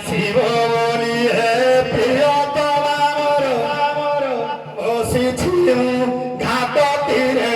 ଆସିବ ବୋଲି ହେ ପ୍ରିୟତମା ମୋର ବସିଛି ମୁଁ ଘାଟ ତୀରେ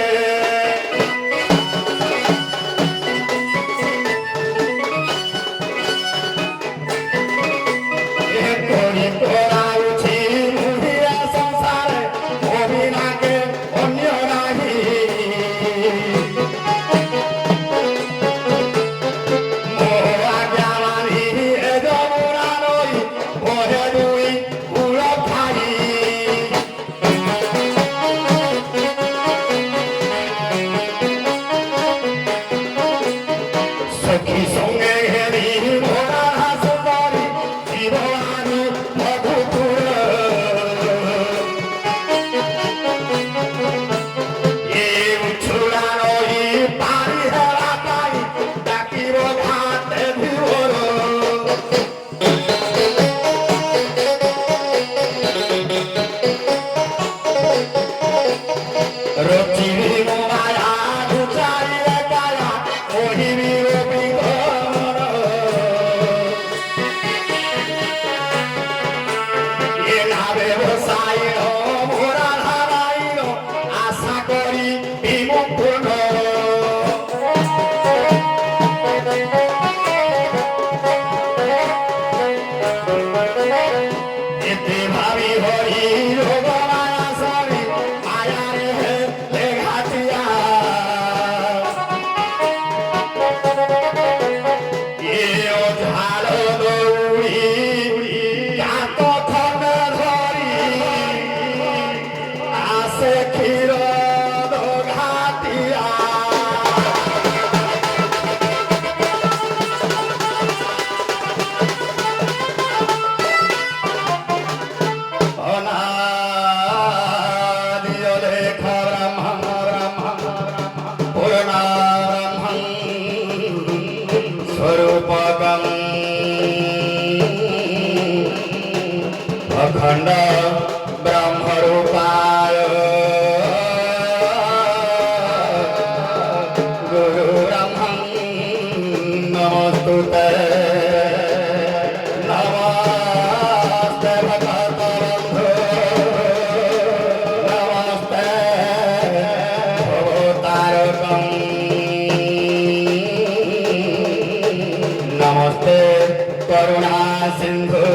अखंड ब्रह्मरूपाय गुरु ब्रह्मं नमस्तुते नमस्ते भगवतो नमस्ते भवतारकं नमस्ते करुणा सिंधु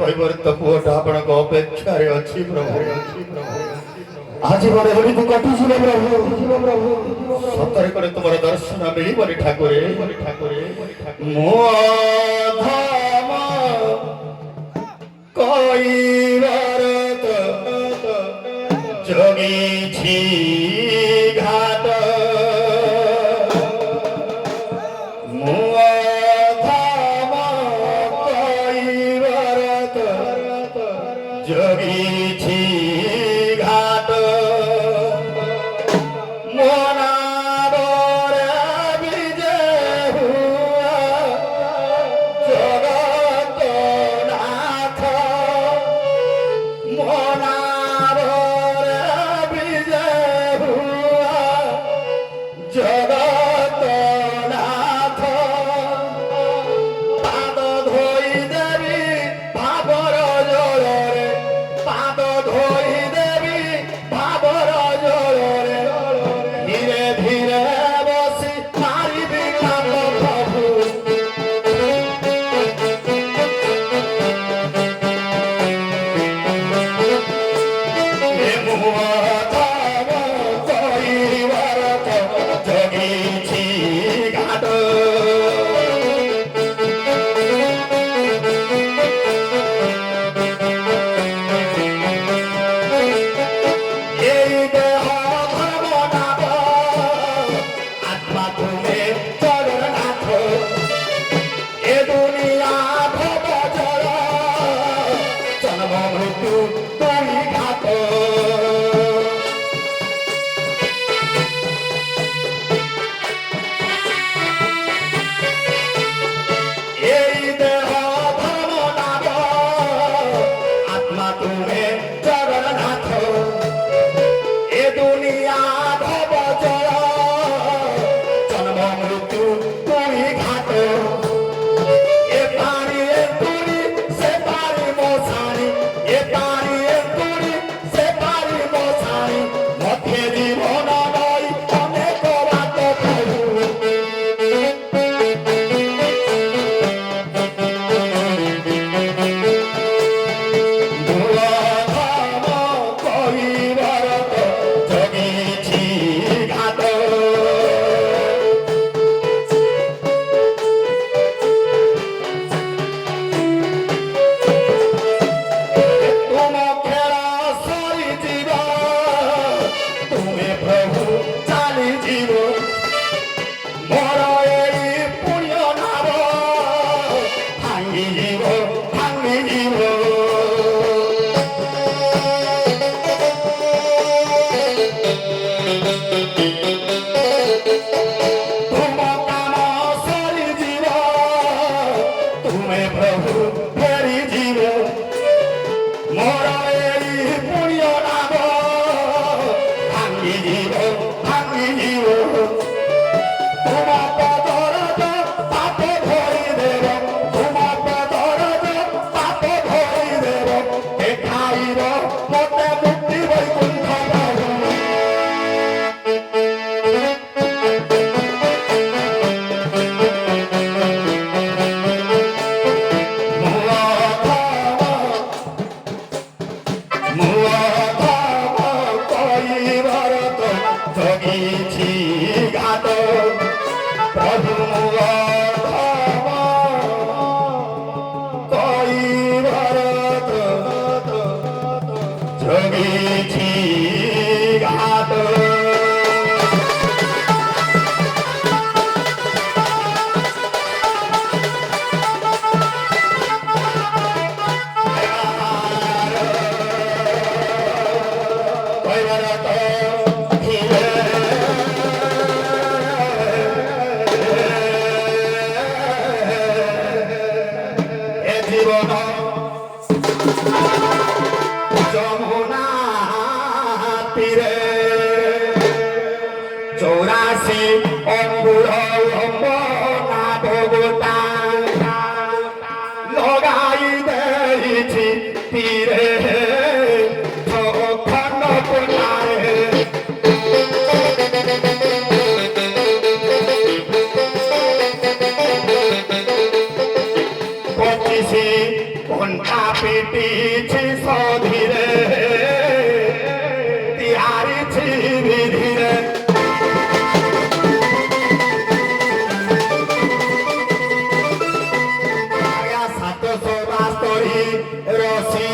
कैवर्त पुओटा आपण अपेक्षा अच्छी प्रभु आज बड़े बड़ी तू कटुछु प्रभु सतरे करे तुमर दर्शन मिलिबनी ठाकुरे मो धाम कैवर्त जोगी छी घाट ଭାଙ୍ଗିଯିବ ଭାଙ୍ଗିଯିବ ତୁମ ପଦରଜ ପାପ ଭରିଦେବ ତୁମ ପଦରଜ ପାପ ଭରିଦେବ ଦେଖାଇବ ମୋତେ ମୁକ୍ତି ବୈକୁଣ୍ଠ ପ୍ରଭୁ যমুনা তীরে 84 অঙ্গুর লম্বনা ভোগটা লগাই দেইছি তীরে খন্ড কোনারে পঁচিশি ঘন্টা পিটিছি সধীরে তিহারিছি বিধিরে সাতশো বাস্তরি রশি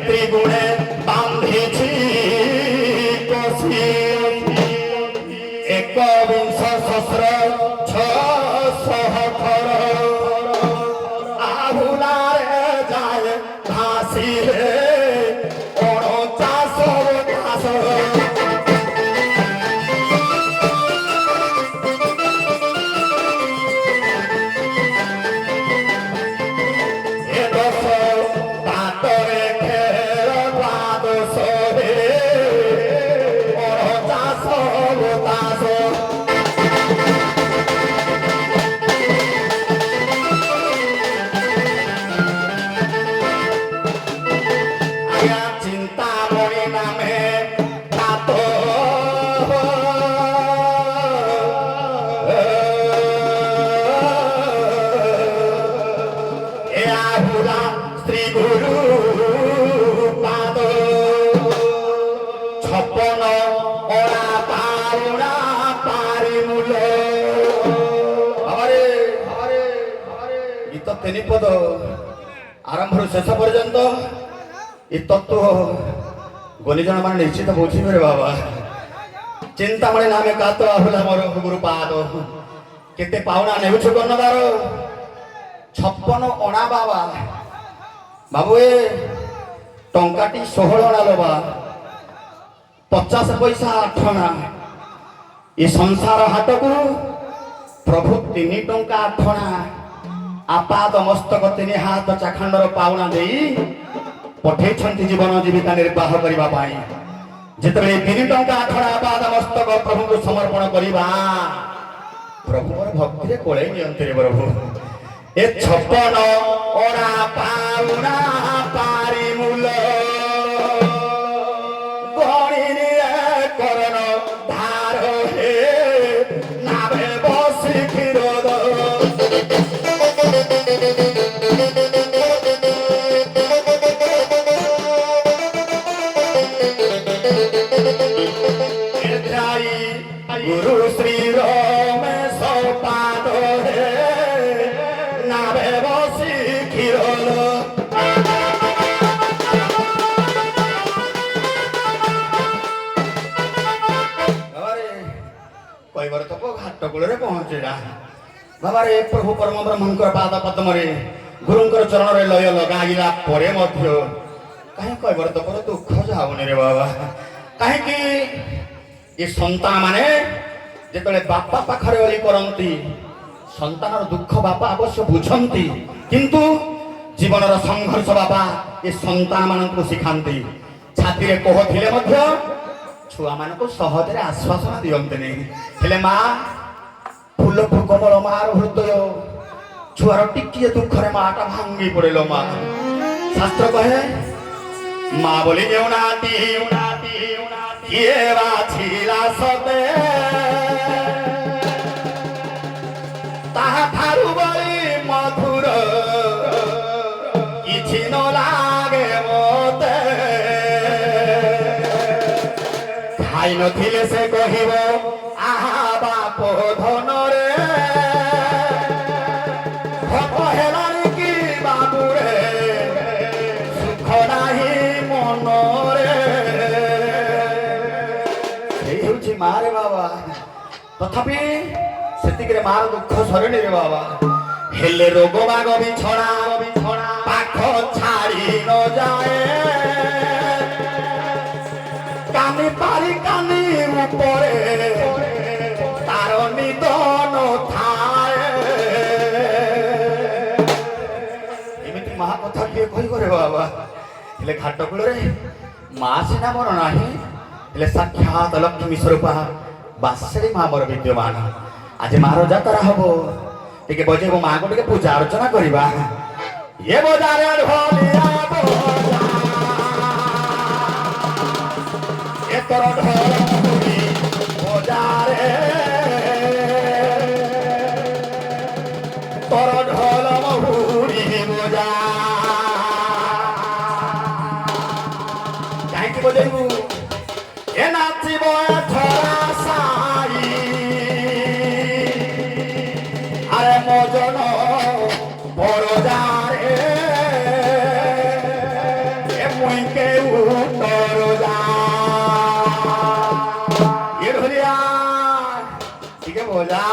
ত্রিগুণে বান্ধিছি কষি একবিংশ সহস্র 600 খর আহুলারে যায় ভাসিলে 49 ঘাস এ দশ বাতরে খেল দ্বাদশ হে 49 চিন্তামণি নামে খ্যাত এ আহুলা শ্রী গুরু পাদ 56 ওরা পাউনা পারিমূল গীত 3 পদ আরম্ভରୁ ଶେଷ ପର୍ଯ୍ୟନ୍ତ ଏ ତତ୍ଵ ଗଲିଜଣ ମାନେ ନିଶ୍ଚିତ ବୁଝିବେ ରେ ବାବା ଚିନ୍ତାମଣି ନାମେ କାତ ଆହୁଲା ମୋର ଗୁରୁପାଦ କେତେ ପାଉଣା ନେଉଛୁ କର୍ଣ୍ଣଦାର 56 ଅଣା ବାବା ବାବୁ ଏ ଟଙ୍କାଟି 16 ଅଣା ଲୋବା 50 ପଇସା 8 ଅଣା ଏ ସଂସାର ହାଟକୁ ପ୍ରଭୁ 3 ଟଙ୍କା 8 ଅଣା ଆପାଦ ମସ୍ତକ 3 ହାତ ଚାଖଣ୍ଡର ପାଉଣା ଦେଇ ପଠେଇଛନ୍ତି ଜୀବନ ଜୀବିକା ନିର୍ବାହ କରିବା ପାଇଁ ଯେତେବେଳେ 3 ଟଙ୍କା 8 ଅଣା ଆପାଦ ମସ୍ତକ ପ୍ରଭୁଙ୍କୁ ସମର୍ପଣ କରିବା ପ୍ରଭୁଙ୍କର ଭକ୍ତିରେ କୋଳେଇ ନିଅନ୍ତି ରେ ପ୍ରଭୁ ଏ 56 ଅଣା ପାଉଣା ପାରିମୂଲ ଗଣିନି କରଣ ଧାର ହେ ନାଭେ ବସି କ୍ଷୀର গুরু শ্রী রমেশ পাদ হে নাভে বসি ক্ষীরল কইবার তো ঘাট কূଳରେ ପହଞ୍ଚିଲା ବାବାରେ ପ୍ରଭୁ ପରମ ବ୍ରହ୍ମଙ୍କର ପାଦ ପଦ୍ମରେ ଗୁରୁଙ୍କର ଚରଣରେ ଲୟ ଲଗାଇଲା ପରେ ମଧ୍ୟ କାହିଁ କହିବାର ତ ଦୁଃଖ ଯାଉନି ରେ ବାବା କାହିଁକି ଏ ସନ୍ତାନ ମାନେ ଯେତେବେଳେ ବାପା ପାଖରେ ଅଳି କରନ୍ତି ସନ୍ତାନର ଦୁଃଖ ବାପା ଅବଶ୍ୟ ବୁଝନ୍ତି କିନ୍ତୁ ଜୀବନର ସଂଘର୍ଷ ବାପା ଏ ସନ୍ତାନମାନଙ୍କୁ ଶିଖାନ୍ତି। ଛାତିରେ କୋହ ଥିଲେ ମଧ୍ୟ ଛୁଆମାନଙ୍କୁ ସହଜରେ ଆଶ୍ୱାସନା ଦିଅନ୍ତିନି। ହେଲେ ମା ଫୁଲଠୁ କୋମଳ ମାର ହୃଦୟ, ଛୁଆର ଟିକିଏ ଦୁଃଖରେ ମାଟା ଭାଙ୍ଗି ପଡ଼ିଲ ମା। ଶାସ୍ତ୍ର କହେ ମା ବୋଲି ନେଉନାହାନ୍ତି କିଏ ବାଛିଲା ସତେ, ତାହାଠାରୁ ବଳି ମଧୁର କିଛି ନ ଲାଗେ ମତେ। ଖାଇ ନଥିଲେ ସେ କହିବ ଆହା ବାପ ଧନରେ, ଭୋକ ହେଲାଣି କି ବାବୁରେ ସୁଖ ନାହିଁ ମନରେ। ଏଇ ହେଉଛି ମାରେ ବାବା। ତଥାପି ସେତିକିରେ ମାର ଦୁଃଖ ସରେନି ରେ ବାବା। ହେଲେ ରୋଗ ବାଗ ବିଛଣା ପାଖ ଛାଡ଼ି ନ ଯାଏ, କାନି ପାରି କାନି ଉପରେ ତାର ନିଦ ନଥାଏ। ଏମିତି ମା କଥା କିଏ କହିବରେ ବାବା। ହେଲେ ଘାଟ କୂଳରେ ମା ସିନା ମୋର ନାହିଁ, ହେଲେ ସାକ୍ଷାତ ଲକ୍ଷ୍ମୀ ସ୍ୱରୂପା ବାସେଳି ମା ମୋର ବିଦ୍ୟମାନ। ଆଜି ମାର ଯାତ୍ରା ହବ, ଟିକେ ବଜେଇବ ମାଙ୍କୁ ଟିକେ ପୂଜା ଅର୍ଚ୍ଚନା କରିବା। ଏ ବଜାରେ ଢୋଲିଆ ବଜା, ଏ ତୋର ଢୋଲ ମୁହୁରି ବଜାରେ, ତୋର ଢୋଲ ମୁହୁରି ବଜା। କାହିଁକି ବଜେଇବୁ? ଏ ନାଚିବ ଏଥର ସାଇ, আরে মজন বড়দারে মুই কেউ তরদা। এ ধরিয়া ঠিক বোঝা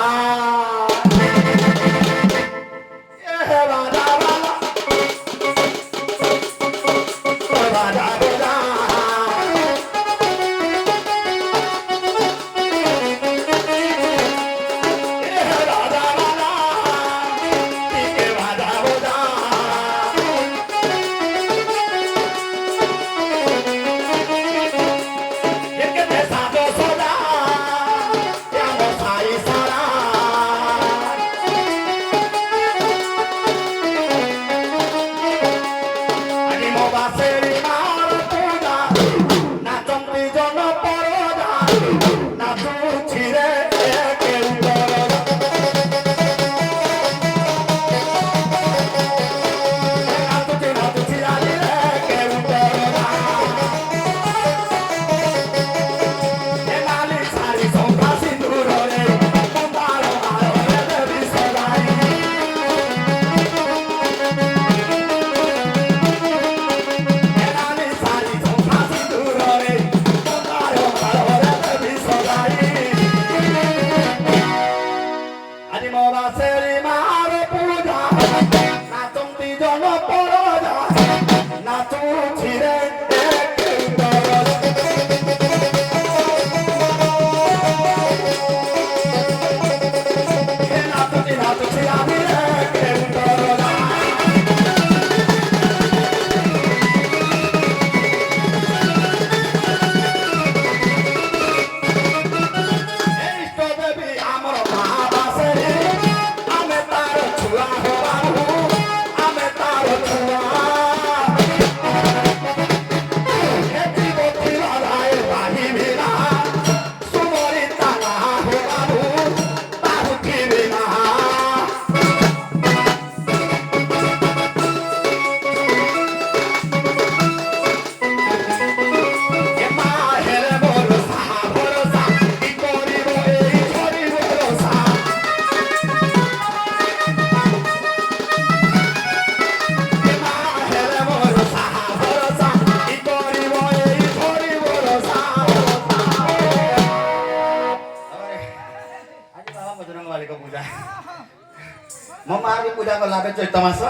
ମୋ ମା ବି ପୂଜା କଲା ଏବେ ଚୈତ ମାସ।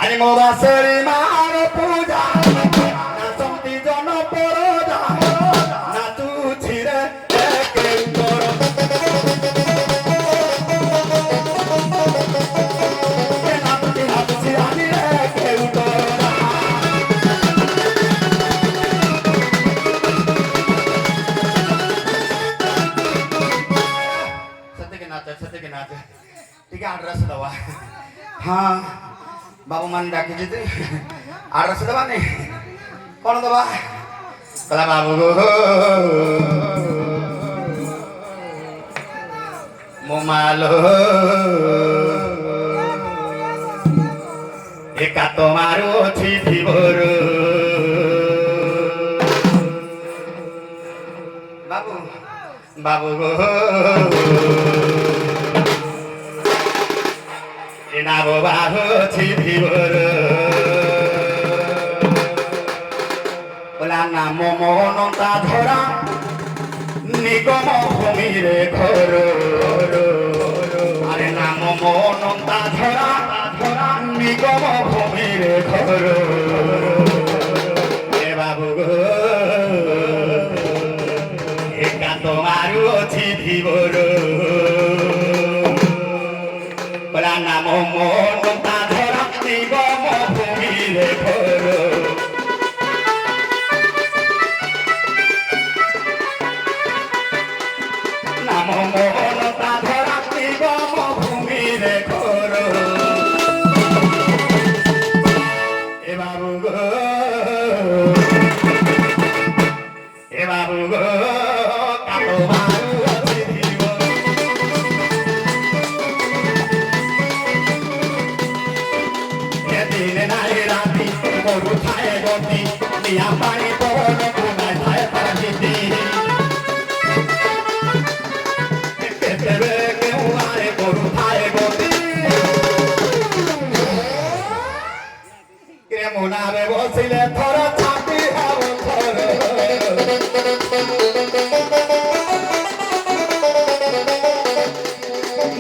ଆଜି ମୋ ବାସେରୀ ମାର ପୂଜା ନାଚନ୍ତି ଜନ ପରଦା, ନାଚୁଛି ରେ କେଉଁତର। ନାଚୁଛି ନାଚୁଛି ଆଜି ରେ ବାବୁ ମାନେ ଡାକିଛି ଯେ ଆଡ୍ରେସ ଦେବାନି କଣ ଦବା କହିଲା ବାବୁ ମୋ ମାଲୋ ଏକା ତ ମାରୁଛି ଥିବର ବାବୁ ବାବୁ নাম বাহছি ধীবর বলা নাম মনতা ধরা নিগম ভূমিরে ঘর আরে নাম মনতা ধরা নিগম ভূমিরে ঘর এ বাবু গো একা তোমার অছি ধীবর নাম মনতা ধরা নিগম ভূমিরে ঘর নাম মনতা ধরা নিগম ভূমিরে ঘর এ বাবু গো এ বাবু গো কালো বাবু গরু খায় গতি নিয়া পানি পবন কোনায় খায় পাখিতি কেউ আরে গরু খায় গতি কে মনাবে বসিলে থর ছাতি হব থর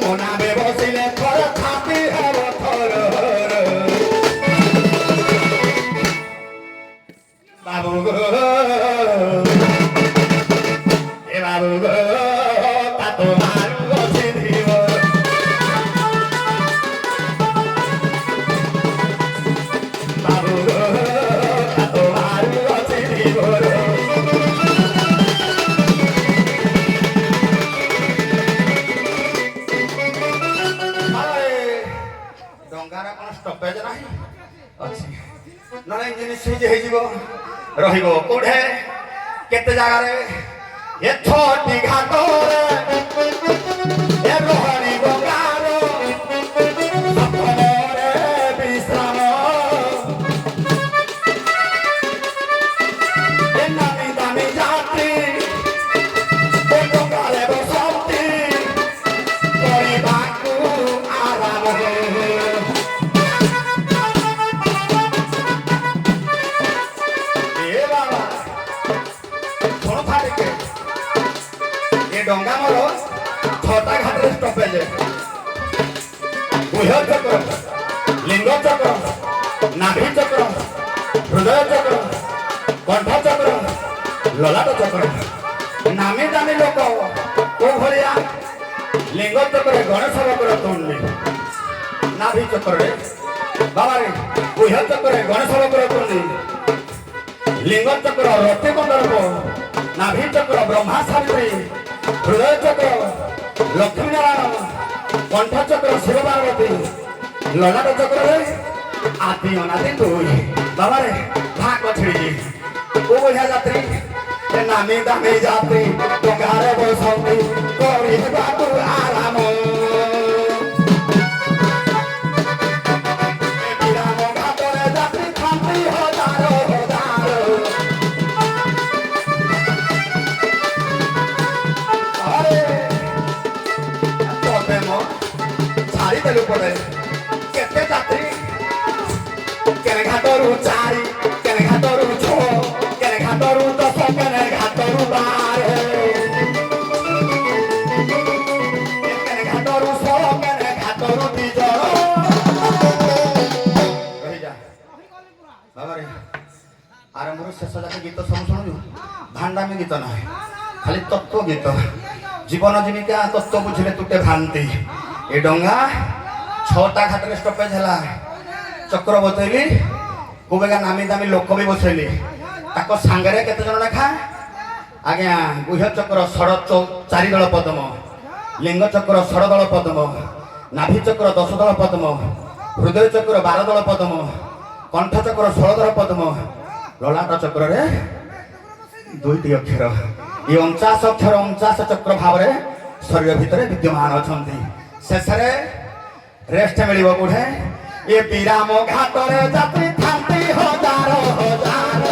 মনাবে বসিলে থর ছাতি হব থর বাবু গো এ বাবু গো তা তোমার গছে দিব বাবু গো তা তোমার গছে দিব ଡଙ୍ଗାର କ'ଣ ଷ୍ଟପେଜ ନାହିଁ ଅଛି ନହେଲେ ଇଞ୍ଜିନ ସୁଇଚ୍ ହେଇଯିବ ରହିବ କୋଉଠେ କେତେ ଜାଗାରେ ଏ ଛଟି ଘାଟରେ ଏ ରହିବ ଗାଁର ସପନରେ ବିଶ୍ରାମ ଏ ନାମୀ ଦାମୀ ଯାତ୍ରୀ ଏ ଡଙ୍ଗାରେ ବସନ୍ତି କରିବାକୁ ଆରାମ ଡଙ୍ଗା ମୋର ଛଅଟା ଘାଟରେ ଷ୍ଟପେଜ ଗୁହ୍ୟ ଚକ୍ର ଲିଙ୍ଗ ଚକ୍ର ନାଭି ଚକ୍ର ହୃଦୟ ଚକ୍ର କଣ୍ଠ ଚକ୍ର ଲଲାଟ ଚକ୍ର ନାମୀ ଦାମୀ ଲୋକ କୋଉ ଭଳିଆ ଲିଙ୍ଗ ଚକ୍ରରେ ଗଣେଶ ବାବୁର ତୁଣ୍ଡି ନାଭି ଚକ୍ରରେ ବାବାରେ ଗୁହ୍ୟ ଚକ୍ରରେ ଗଣେଶ ବାବୁର ତୁଣ୍ଡି ଲିଙ୍ଗ ଚକ୍ର ରତି କନ୍ଦର୍ପ ନାଭି ଚକ୍ର ବ୍ରହ୍ମା ସାବିତ୍ରୀ ହୃଦୟ ଚକ୍ର ଲକ୍ଷ୍ମୀ ନାରାୟଣ କଣ୍ଠ ଚକ୍ର ଶିବ ପାର୍ବତୀ ଲଲାଟ ଚକ୍ରରେ ଆଦି ଅନାଦି ଦୁଇ ବାବାରେ ଭାଗ ଛିଡ଼ିଛି କୋଉ ବଢ଼ିଆ ଯାତ୍ରୀ ନାମୀ ଦାମୀ ଯାତ୍ରୀ ଡଙ୍ଗାରେ ବସନ୍ତି କରିବାକୁ ଆରାମ ବିରାମ ଘାଟରେ ଯାତ୍ରୀ ଥାନ୍ତି ହଜାର ହଜାର ଛାଡ଼ିଦେଲୁ ପଡ଼େ କେତେ ଯାତ୍ରୀ କେନେ ଘାଟରୁ 4 କେନେ ଘାଟରୁ 6 କେନେ ଘାଟରୁ 10 କେନେ ଘାଟରୁ 12 କେନେ ଘାଟରୁ 16 କେନେ ଘାଟରୁ 2 ଜଣ ରହିଯା ବାବାରେ ଆରମ୍ଭରୁ ଶେଷ ଯାକେ ଗୀତ ସବୁ ଶୁଣୁଛୁ ଭାଣ୍ଡାମୀ ଗୀତ ନାହିଁ ଖାଲି ତତ୍ତ୍ୱ ଗୀତ ଜୀବନ ଜୀବିକା ତତ୍ତ୍ୱ ବୁଝିଲେ ତୁଟେ ଭ୍ରାନ୍ତି ଏ ଡଙ୍ଗା 6ଟା ଘାଟରେ ଷ୍ଟପେଜ ହେଲା ଚକ୍ର ବସେଇଲି କୋବେଗା ନାମୀ ଦାମୀ ଲୋକ ବି ବସେଇଲି ତାଙ୍କ ସାଙ୍ଗରେ କେତେ ଜଣ ଲେଖା ଆଜ୍ଞା ଗୁହ୍ୟ ଚକ୍ର ଷଡ଼ 4 ଦଳ ପଦ୍ମ ଲିଙ୍ଗ ଚକ୍ର ଷଡ଼ ଦଳ ପଦ୍ମ ନାଭି ଚକ୍ର 10 ଦଳ ପଦ୍ମ ହୃଦୟ ଚକ୍ର 12 ଦଳ ପଦ୍ମ, କଣ୍ଠ ଚକ୍ର 16 ଦଳ ପଦ୍ମ, ଲଲାଟ ଚକ୍ରରେ 2ଟି ଅକ୍ଷର। ଏ 49 ଅକ୍ଷର 49 ଚକ୍ର ଭାବରେ ଶରୀର ଭିତରେ ବିଦ୍ୟମାନ ଅଛନ୍ତି। ଶେଷରେ ରେଷ୍ଟ ମିଳିବ କୋଉଠେ? ଏ ବିରାମ ଘାଟରେ ଯାତ୍ରୀ ଥାନ୍ତି ହଜାର ହଜାର।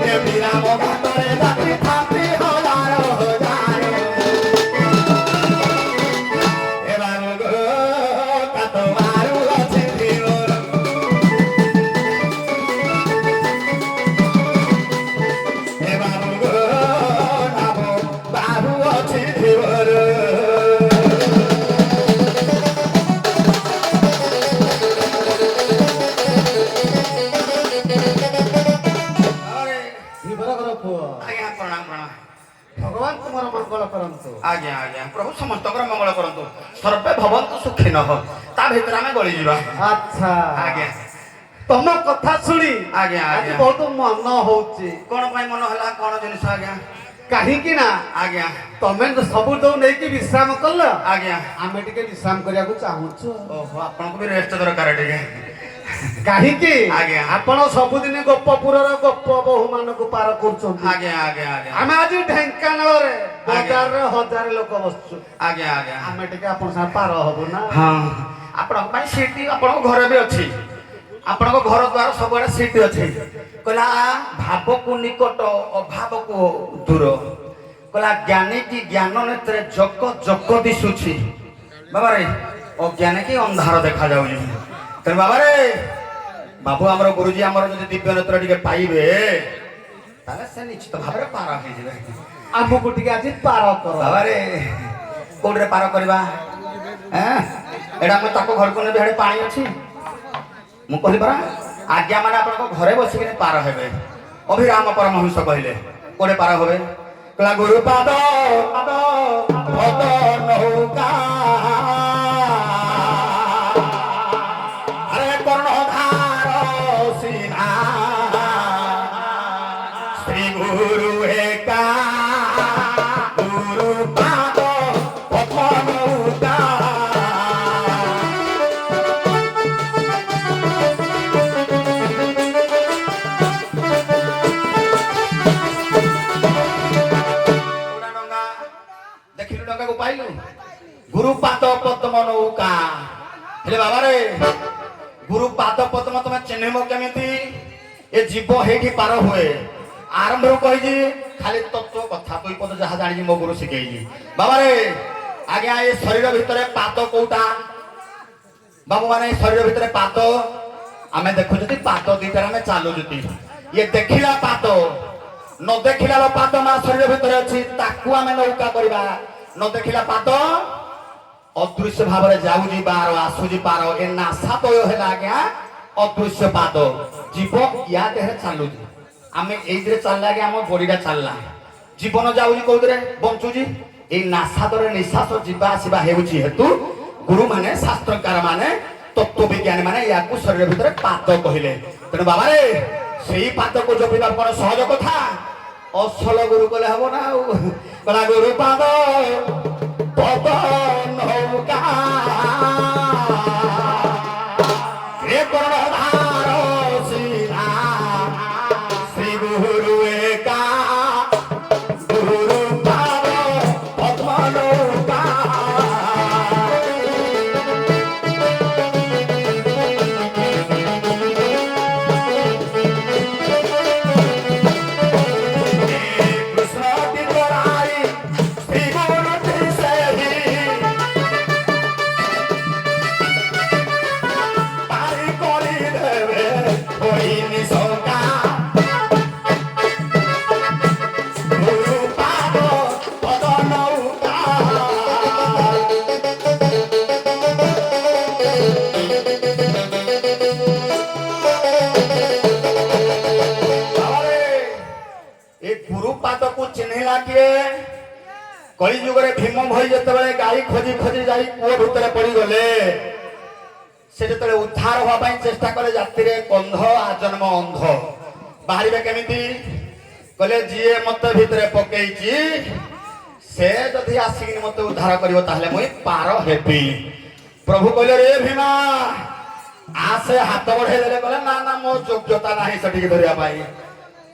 ଏ ବିରାମ ଘାଟରେ ଯାତ୍ରୀ ଥାନ୍ତି ହଜାର ହଜାର। ଏ ବାବୁ କାତ ମାରୁ ଅଛି ଧିର। ଏ ବାବୁ ନାମ ବାବୁ ଅଛି ଧିର। भगवान तुम्हारा मंगल करंतु। आज्ञा आज्ञा प्रभु समस्त मंगल करंतु। सर्वे भवन्तु सुखिनः। ता भीतर आमे गळी जीवा। अच्छा आज्ञा तम कथा सुनी आज्ञा आज आज्ञा बहुत मन होउची। कोन पई मन हला कोन जिनिस आज्ञा? काहे कि ना आज्ञा तमे सब जो नै कि विश्राम कल आज्ञा आमे टिके विश्राम करिया को चाहू छु। ओहो आपन को भी रेस्ट दरकार टिके। काहे कि आज्ञा आपण सब दिन गोपपुर रो गोप बहु मान को पार करछन। आज्ञा आज्ञा आज्ञा आमे आज ढेंकानाल रे बाजार रे हजार लोक बसछु। आज्ञा आज्ञा आमे टिके आपण सा पार हबो ना। हां आपन पई सीट आपन घर भी अछि। आपन को घर द्वार सब बडा सीट अछि। कला भाव को निकट अभाव को दूर। कला ज्ञानी की ज्ञान नेत्रे जक जक दिसुछि। बाबा रे अज्ञानी की अंधार देखा जाउछि। तर बाबा रे बाबू हमर गुरुजी हमर जदि दिव्य नेत्र टिके पाइबे ताले से निश्चित भाबरे पार हे जेबे। आमु को टिके आज पार कर। बाबा रे कोडरे पार करबा? हैं एडा म ताको घर को ने बेहडे पानी अछि। मु कहली परा आज्ञा माने आपन को घरे बसी के पार हेबे। अभिराम परमहंस कहले कोडे पार होबे? कला गुरु पाद पाद पद नौका अरे कर्णधार सीना श्री गुरु एका गुरु पाद पद नौका। गुरु पाद पद्म नौका हेले बाबा रे गुरु पाद पद्म तुम चिन्हब केमिति? ए जीव हेठी पार हुए आरंभ रो कहि जी खाली तत्व कथा दुई पद जहा जानि मो गुरु सिखै जी। बाबा रे आज्ञा ए शरीर भितरे पाद कोउटा? बाबू माने शरीर भितरे पाद आमे देखु जति पाद दुईटा आमे चालू जति ये देखिला पाद न देखिला पाद मा शरीर भितरे अछि ताकू आमे नौका करबा। न देखिला पाद अदृश्य भाव में जाऊजी बार आसुजी पार ए नासा तय हेला आज्ञा अदृश्य पाद जीव या देह चालुजी आमे एइदरे चलला आज्ञा हम बॉडीटा चलला जीवन जाऊजी कोदरे बंचुजी ए नासा दरे निश्वास जीवा आसीबा हेउची हेतु गुरु माने शास्त्रकार माने तत्व विज्ञानी माने याकू शरीर भितर पाद कहिले। तेनु बाबा रे सेही पाद को जपिबा कोन सहज कथा? असल गुरु कले हबो ना कला गुरु पाद पद नौका हे कर्णधार सीना श्री गुरु एका गुरु पाद पद्म नौका। कली जुगरे भीम भाई जिते गाई खोजी खोजी जाई कूह भितर पड़ गले से जो उद्धार होगा चेष्टा कले जाति कंध आजन्म अंध बाहर केमिति कले जी मत भितर पकई से जदि आसिक मत उद्धार कर मुई पार हेबी। प्रभु कहले रे भीमा आसे हाथ बढ़े देले कहले ना ना मो योग्यता नाही सटिक धरिया पाई।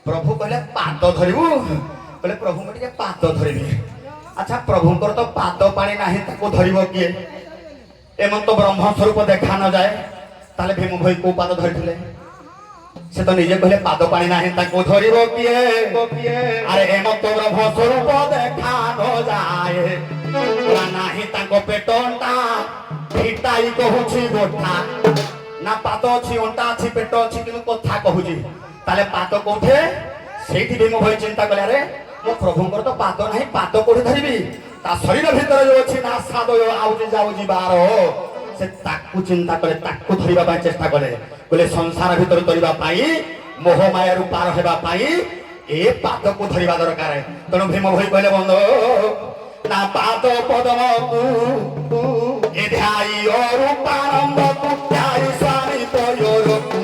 प्रभु कहले पाद धरिबू कहले प्रभु मैं टिके पाद धरिबी। अच्छा प्रभुंकर तो पाद पानी नाही ताको धरिबो किए एमन तो ब्रह्म स्वरूप देखा न जाए ताले भीम भाई को पाद धरिथिले से तो निजे कहले पाद पानी नाही ताको धरिबो किए अरे एमन तो ब्रह्म स्वरूप देखा न जाए ओला नाही ताको पेटंटा फिटाई कहूची गोठा ना पाद अछि अंटा अछि पेट अछि किनु कथा कहूची ताले पाद कोठे सेठी भीम भाई चिंता कले अरे मो प्रभुंकर तो पाद नाही पाद कोठे धरिबी ता शरीर भीतर जो अछि ना सादो आउजी जाउजी बारो से ताकू चिंता करे ताकू धरिबा पय चेष्टा करे बोले संसार भीतर तरिबा पाई मोह माया रु पार हेबा पाई ए पाद को धरिबा दरकार है। तणु भीम भाई कहले बंधु ना पाद पदम को ए ध्याई और पारंब को ध्याई स्वामी तो योर को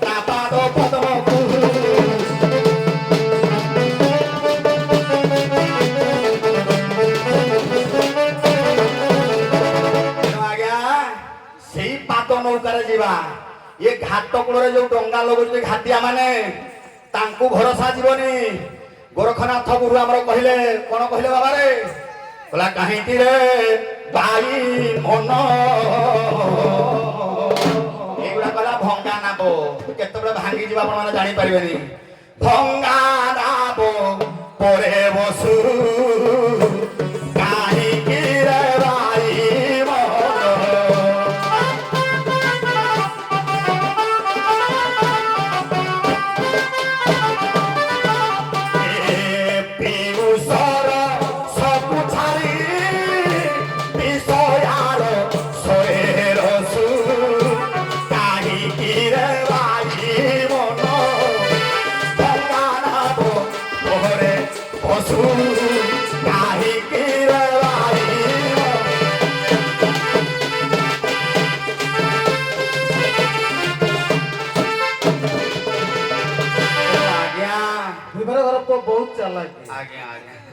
ना पाद पदम को नौकार जीवा ये घाट कूल जो डंगा लगुचे घाटिया माने तांकू भरोसा जीवनी। गोरखनाथ गुरु आमर कहले कौन कहले बाबा रे कहला कहीं रे बाई मन एगुड़ा कहला भंगा नाबो केते भांगी जीवा आपण माने जानि परिबेनी भंगा नाबो परे बसु काहे की रे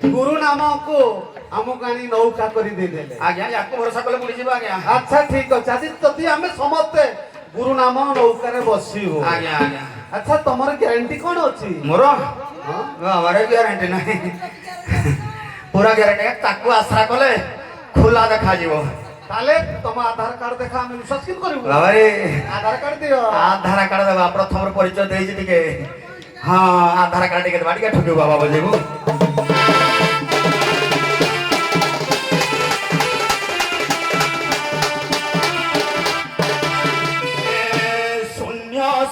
गुरु नाम को आमको आनी नौका करी दे देले आज्ञा याको भरोसा कले बुडी जीवा आज्ञा। अच्छा ठीक अछि आदि तति हमें समझते गुरु नाम नौका रे बसी हो आज्ञा आज्ञा। अच्छा तमर ग्यारंटी कोन अछि मोर हां बाबारे ग्यारंटी नाही पूरा ग्यारंटी ताकू आश्रा कले खुला देखा जीवो ताले तम आधार कार्ड देखा हम विश्वास किन करिवो बाबारे आधार कार्ड दियो आधार कार्ड देबा प्रथम परिचय देई जी टिके हां आधार कार्ड टिके देबा टिके ठुकियो बाबा बजेबो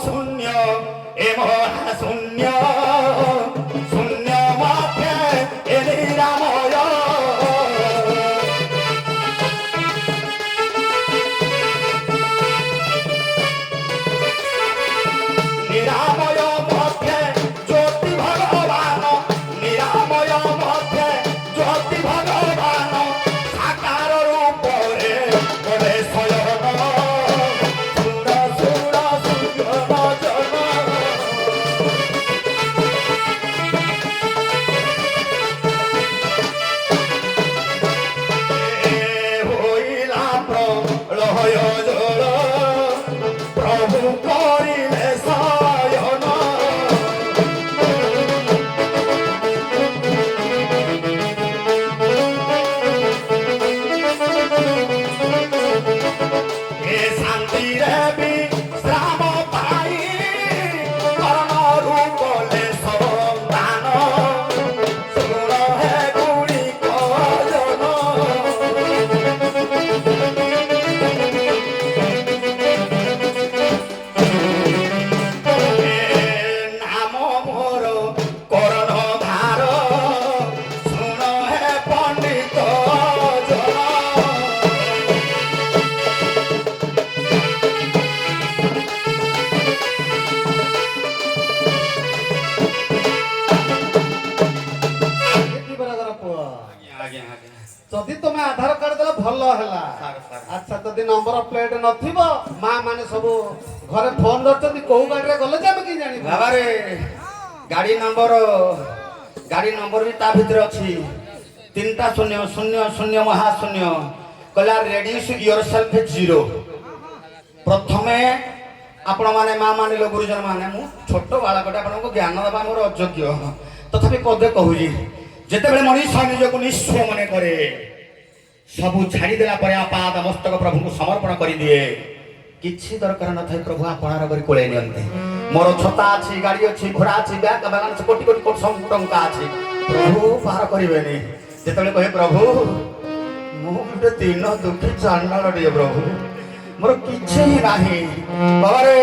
शून्य ए मोह शून्य शून्य माथे ए निरामय निरामय माथे ज्योति भगवान निरामय माथे ज्योति भगवान साकार रूप रे बोले स्वयं प्रभु करिले सायन ए शांति रे विश्राम पाई कर्ण रूप ले संतान सुर हे गुणी कजन जदि तुम आधार कार्ड देला भल हैला अच्छा जदि नंबर प्लेट नथिबो मां माने सब घरे फोन करछथि कोउ गाड़ी रे गले जाबे कि जानि बाबा रे गाड़ी नंबर भी ता भीतर अछि তিনটা শূন্য শূন্য শূন্য মহাশূন্য কলা রেডিউস ইয়োর সেলফ জিরো। প্রথমে আপন মানে মা মানিল গুরুজন মানে মু ছোট বালকটা আপনার জ্ঞান দেওয়া মোর অযোগ্য, তথাপি পদে কହୁଛି যেতবে মনীষ নিজকে নিঃস্ব মনে করে সবু ছাড়িদেলা পরে আপাদ মস্তক প্রভুଙ୍କୁ সমর্পণ করিদিଏ। କିଛି ଦରକାର ନଥାଏ ପ୍ରଭୁ ଆପଣାର କରି କୋଳେଇ ନିଅନ୍ତି। ମୋର ଛତା ଅଛି, ଗାଡ଼ି ଅଛି, ଘୋଡ଼ା ଅଛି, ବ୍ୟାଙ୍କ ବାଲାନ୍ସ କୋଟି କୋଟି କୋଟି ସବୁ ଟଙ୍କା ଅଛି, ପ୍ରଭୁ ପାର କରିବେନି। ଯେତେବେଳେ କହେ ପ୍ରଭୁ ମୁଁ ଗୋଟେ ଦିନ ଦୁଃଖୀ ଚାଣ୍ଡାଳଟିଏ ପ୍ରଭୁ, ମୋର କିଛି ହିଁ ନାହିଁ ବାବାରେ,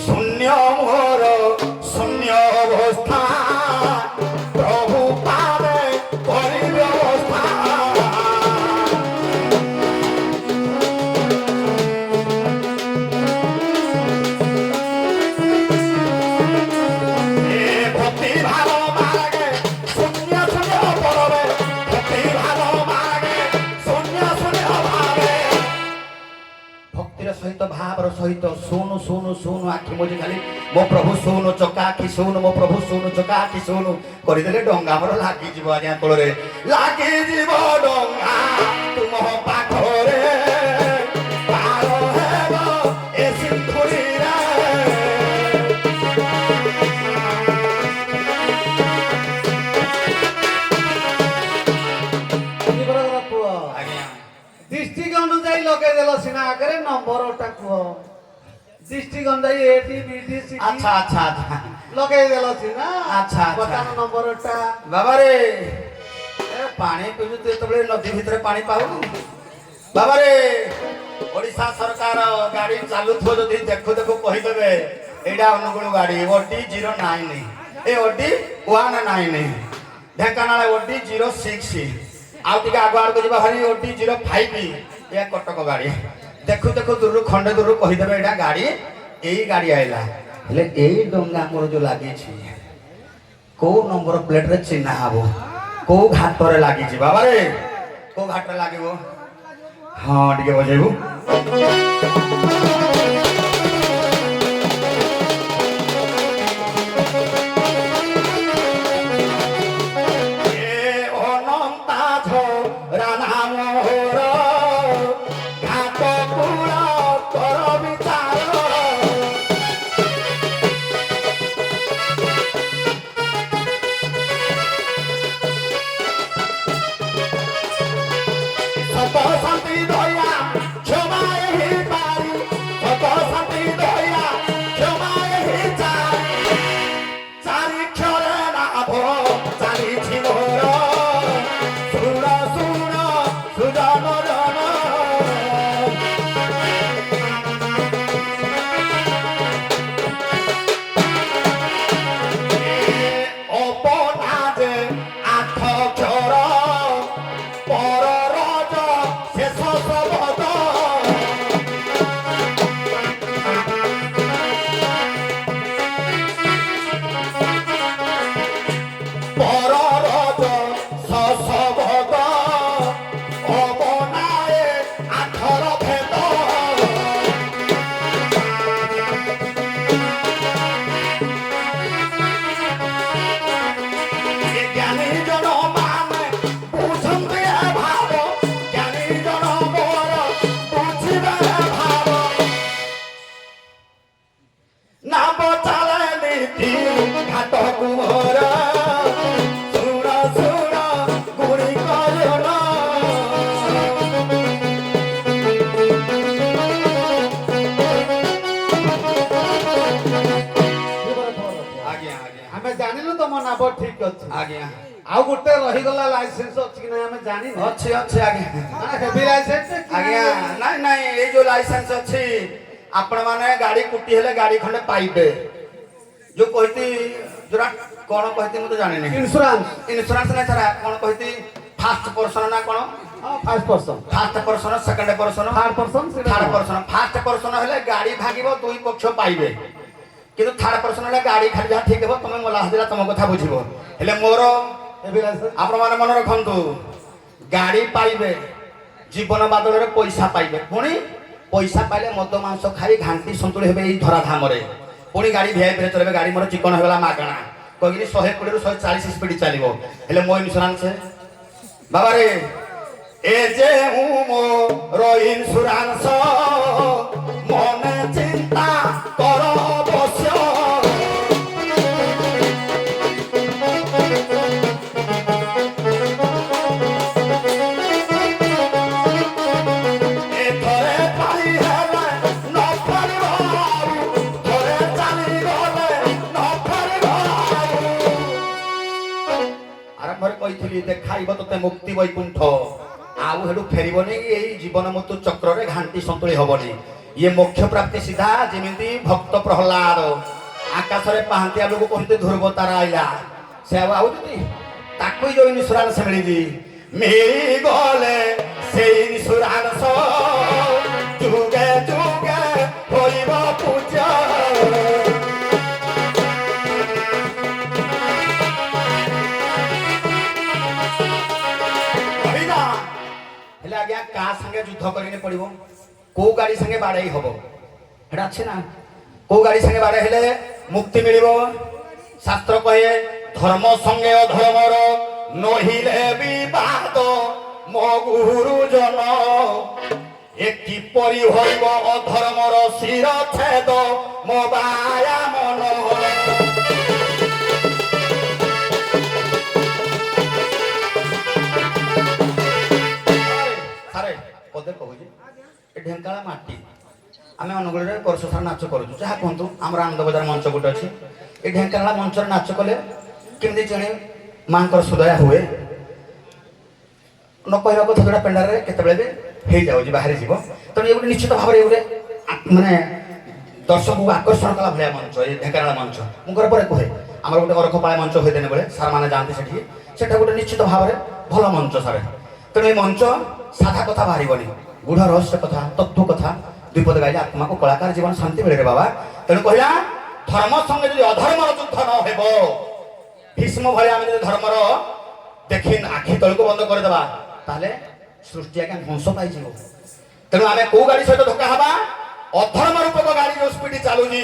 ଶୂନ୍ୟ ମୋର ଶୂନ୍ୟ ଅବସ୍ଥା ପ୍ରଭୁ ପାରେ କରିବେ ଅବସ୍ଥା। সহিত ভাবর সহিত শুনু শুনু শুনু আখি মজি খালি মো প্রভু শুনু চকা আখি শুনু মো প্রভু শুনু চকা আখি শুনু করিদেলে ডঙ্গা আমার লাগিଯିବ আজ্ঞা কোଳରେ লাগিଯିବ ডঙ্গা তুম পাখরে পার হেব এ সিন্ধুরিরে। ডিস্ট্রিক্ট অনুযায়ী লগে দেল সিনা আগে নম্বরটা কুহ, ডিস্ট্রিক্ট অনুযায়ী এটি বিডি সিটি আচ্ছা আচ্ছা আচ্ছা লগে দেল সিনা। আচ্ছা বতান নম্বরটা বাবারে এ পানি পিউଛୁ তু যেତେବେଳେ নদী ভিতরে পানি পাউनु বাবারে। ওড়িশা সরকার গাড়ি চালুথিব যদি দেখু দেখু কহিদেবে এইটা অনুগুল গাড়ি ওডি 09 এ ওডি 19, ঢেঙ্কানাଳ ওডি 06, ଆଉ ଟିକେ ଆଗ ଆଡ଼କୁ ଯିବା ଭାରି ଓଡି 05, ଏ କଟକ ଗାଡି। ଦେଖୁ ଦେଖୁ ଦୂରରୁ ଖଣ୍ଡେ ଦୂରରୁ କହିଦେବେ ଏଇଟା ଗାଡି, ଏଇ ଗାଡି ଆଇଲା। ହେଲେ ଏଇ ଡଙ୍ଗା ଆମର ଯୋଉ ଲାଗିଛି କୋଉ ନମ୍ବର ପ୍ଲେଟରେ ଚିହ୍ନା ହବ, କୋଉ ଘାଟରେ ଲାଗିଛି ବାବାରେ, କୋଉ ଘାଟରେ ଲାଗିବ? ହଁ ଟିକେ ବଜେଇବୁ। ঠিক আছে আজ্ঞা ଆଉ ଗୋଟେ ରହିଗଲା ଲାଇସେନ୍ସ ଅଛି କି ନାହିଁ ଆମେ ଜାଣିନି। ଅଛି ଅଛି ଆଜ୍ଞା ମାନେ ହେଭି ଲାଇସେନ୍ସ ଆଜ୍ଞା ନାଇଁ ନାଇଁ ଏଇ ଯୋଉ ଲାଇସେନ୍ସ ଅଛି ଆପଣ ମାନେ ଗାଡି କୁଟି ହେଲେ ଗାଡି ଖଣ୍ଡେ ପାଇବେ। ଯୋଉ କହିତି ଯୋରା କଣ କହିତି ମୁଁ ତ ଜାଣିନି। ଇନ୍ସୁରାନ୍ସ ଇନ୍ସୁରାନ୍ସ ନାଇଁ ସାରା କଣ କହିତି ଫାର୍ଷ୍ଟ ପର୍ସନ ନା କଣ? First person second person third person. First person ହେଲେ ଗାଡି ଭାଗିବ ଦୁଇ ପକ୍ଷ ପାଇବେ, কিন্তু থার্ড পর্সন হলে গাড়ি খালি যা ঠিক হব তুমি মলা হাজিরা তোম কথা বুঝিব। হেলে মোর আপন মানে মনে রাখন্তু গাড়ি পাইবে জীবন বাদଳରେ পয়সা পাইবে, পুଣି পয়সা পাইলে মদ মাংস খাই ঘান্টি সন্তুলি হবে এই ধরা ধামরে, পুଣି গাড়ি ভিআইপি রে চলবে, গাড়ি মোর চিকন হইগলা মাগଣା কইনি 120 ରୁ 140 স্পিড চালিব। হেলে মো ইন্স্যুরান্স বাবারে এ যে মোর ইন্স্যুরেন্স মনে চিন্তা কর অবশ্য এ ধরে পাই হেলে নফর ঘর ধরে চালি গলে নফর ঘর আরম্ভরে কইଥିଲି দেখাইব তোতে মুক্তি বৈকুণ্ঠ ଆଉ ହେଠୁ ଫେରିବନି ଏଇ ଜୀବନ ମୃତ୍ୟୁ ଚକ୍ରରେ ଘାଣ୍ଟି ସନ୍ତୁଳି ହବନି ଇଏ ମୋକ୍ଷ ପ୍ରାପ୍ତି ସିଧା ଯେମିତି ଭକ୍ତ ପ୍ରହ୍ଲାଦ ଆକାଶରେ ପାହାନ୍ତିଆ ଲୋକ କହନ୍ତି ଧ୍ରୁବ ତାରା ଆଇଲା ସେ ଆଉ ଆଉଛନ୍ତି ତାକୁ ଯୋଉ ଇନ୍ସୁରାନ୍ସ ମିଳିଛି ମିଳିଗଲେ ସେଇ ଇନ୍ସୁରାନ୍ସ ଯୁଗେ ଯୁଗେ ହୋଇବ ପୂଜା ହେଲେ ଆଜ୍ଞା କାହା ସାଙ୍ଗେ ଯୁଦ୍ଧ କରିନେ ପଡିବ କୋଉ ଗାଡି ସାଙ୍ଗେ ବାଡେଇ ହବ ହେଟା ଅଛି ନା କୋଉ ଗାଡି ସାଙ୍ଗେ ବାଡେଇ ହେଲେ ମୁକ୍ତି ମିଳିବ ଶାସ୍ତ୍ର କହେ ଧର୍ମ ସଙ୍ଗେ ଅଧର୍ମର ନହିଲେ ବିବାଦ ମୋ ଗୁରୁଜନ ଏ କିପରି ହୋଇବ ଅଧର୍ମର ଶିରଚ୍ଛେଦ ମୋ ବାୟା ମନ ପଦେ କହୁଛି ଏ ଢେଙ୍କାଳ ମାଟି ଆମେ ଅନୁଗୁଳରେ ପରଶୁରାମ ନାଚ କରୁଛୁ ଯାହା କୁହନ୍ତୁ ଆମର ଆନନ୍ଦ ବଜାର ମଞ୍ଚ ଗୋଟେ ଅଛି ଏ ଢେଙ୍କାଳ ମଞ୍ଚରେ ନାଚ କଲେ କେମିତି ଜଣେ ମାଙ୍କର ସୁଦୟା ହୁଏ ନ କହିବା କଥା ଯୋଉଟା ପେଣ୍ଡାରେ କେତେବେଳେ ବି ହେଇଯାଉଛି ବାହାରି ଯିବ ତେଣୁ ଏ ଗୋଟେ ନିଶ୍ଚିତ ଭାବରେ ଗୋଟେ ମାନେ ଦର୍ଶକଙ୍କୁ ଆକର୍ଷଣ କଲା ଭଳିଆ ମଞ୍ଚ ଏ ଢେଙ୍କାନାଳ ମଞ୍ଚ ମୁଁ ଘରେ ପରେ କୁହେ ଆମର ଗୋଟେ ଅରଖପାଳ ମଞ୍ଚ ହୋଇଦେନେ ବେଳେ ସାର୍ମାନେ ଯାଆନ୍ତି ସେଠିକି ସେଟା ଗୋଟେ ନିଶ୍ଚିତ ଭାବରେ ଭଲ ମଞ୍ଚ ସାରେ ତେଣୁ ଏ ମଞ୍ଚ ସାଧା କଥା ବାହାରିବନି ଗୁଢ ରହସ୍ୟ କଥା ତତ୍ତ୍ୱ କଥା ଦୁଇପଦ ଗାଇଲେ ଆତ୍ମାକୁ କଳାକାର ଜୀବନ ଶାନ୍ତି ମିଳେ ରେ ବାବା ତେଣୁ କହିଲା ଧର୍ମ ସଙ୍ଗେ ଯଦି ଅଧର୍ମର ଯୁଦ୍ଧ ନ ହେବ ଭୀଷ୍ମ ଭଳିଆ ଆମେ ଯଦି ଧର୍ମର ଦେଖି ଆଖି ତଳକୁ ବନ୍ଦ କରିଦେବା ତାହେଲେ ସୃଷ୍ଟି ଆଜ୍ଞା ଧ୍ୱଂସ ପାଇଯିବ ତେଣୁ ଆମେ କୋଉ ଗାଡି ସହିତ ଧୋକା ହେବା ଅଧର୍ମ ରୂପକ ଗାଡି ଯୋଉ ସ୍ପିଡ ଚାଲୁଛି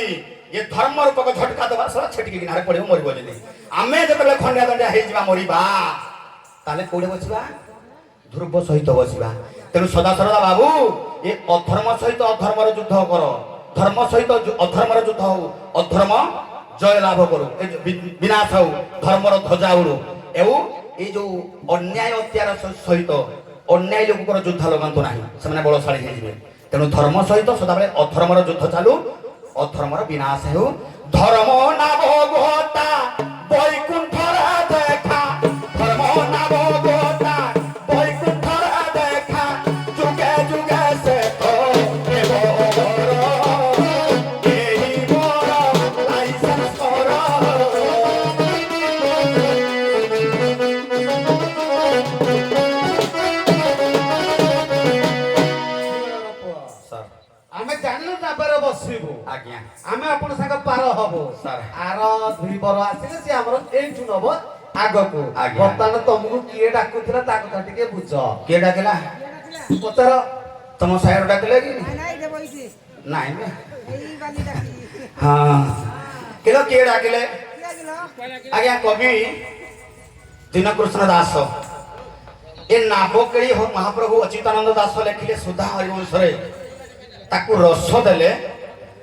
ଏ ଧର୍ମ ରୂପକ ଝଟକା ଦେବା ସହ ଛେଟିକି କିନାରେ ପଡିବ ମରିବ ଯଦି ଆମେ ଯେତେବେଳେ ଖଣ୍ଡିଆ ଦଣ୍ଡିଆ ହେଇଯିବା ମରିବା ତାହେଲେ କୋଉଠି ବସିବା ଧ୍ରୁବ ସହିତ ବସିବା ତେଣୁ ସଦାସରଦା ବାବୁ ଏ ଅଧର୍ମ ସହିତ ଅଧର୍ମର ଯୁଦ୍ଧ କର ଧର୍ମ ସହିତ ଅଧର୍ମର ଯୁଦ୍ଧ ହଉ ଅଧର୍ମ ଜୟ ଲାଭ କରୁ ବିନାଶ ହଉ ଧର୍ମର ଧ୍ୱଜା ଉଡୁ ଏବଂ ଏଇ ଯୋଉ ଅନ୍ୟାୟ ଅତ୍ୟାଚାର ସହିତ ଅନ୍ୟାୟ ଲୋକଙ୍କର ଯୁଦ୍ଧ ଲଗାନ୍ତୁ ନାହିଁ ସେମାନେ ବଳଶାଳୀ ହେଇଯିବେ ତେଣୁ ଧର୍ମ ସହିତ ସଦାବେଳେ ଅଧର୍ମର ଯୁଦ୍ଧ ଚାଲୁ ଅଧର୍ମର ବିନାଶ ହେଉ ଧର୍ମ ନାମ ଗୋତା ବୈକୁଣ୍ଠର ଦେଖା ଧର୍ମ ନାମ ଗୋତା ବୈକୁଣ୍ଠର ଦେଖା ଯୁଗେ ଯୁଗେ ସେ ଆଜ୍ଞା ଆମେ ଆପଣ ସାଙ୍ଗେ ପାର ହବ ଆର ଦୁଇ ବର ଆସିଲେ ସେ ଆମର ଏଇଠୁ ନବ ଆଗକୁ ବର୍ତ୍ତମାନ ତମକୁ କିଏ ଡାକୁଥିଲା ତା କଥା ଟିକେ ବୁଝ କିଏ ଡାକିଲା ପଚାର ତମ ସାହିର ଡାକିଲେ କି ନାଇଁ ହଁ କିଲୋ କିଏ ଡାକିଲେ ଆଜ୍ଞା କବି ଦୀନକୃଷ୍ଣ ଦାସ ଏ ନାବକେଳି ମହାପ୍ରଭୁ ଅଚ୍ୟୁତାନନ୍ଦ ଦାସ ଲେଖିଲେ ସୁଧା ହରିବଂଶରେ ତାକୁ ରସ ଦେଲେ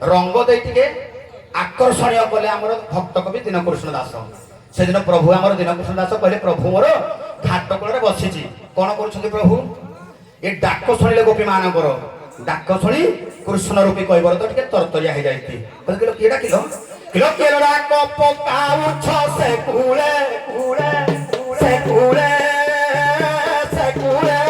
ରଙ୍ଗ ଦେଇ ଟିକେ ଆକର୍ଷଣୀୟ କଲେ ଆମର ଭକ୍ତ କବି ଦୀନକୃଷ୍ଣ ଦାସ ସେଦିନ ପ୍ରଭୁ ଆମର ଦୀନକୃଷ୍ଣ ଦାସ କହିଲେ ପ୍ରଭୁ ମୋର ଘାଟ କୂଳରେ ବସିଛି କଣ କରୁଛନ୍ତି ପ୍ରଭୁ ଏ ଡାକ ଶୁଣିଲେ ଗୋପୀ ମାନଙ୍କର ଡାକ ଶୁଣି କୃଷ୍ଣ ରୂପୀ କହିବାର ତ ଟିକେ ତରତରିଆ ହେଇଯାଇଛି କହିଲ କିଏ ଡାକିଲ କିଲୋ କିଏ ଡାକ ପକାଉଛ ସେ କୁଳେ କୁଳେ ସେ କୁଳେ ସେ କୁଳେ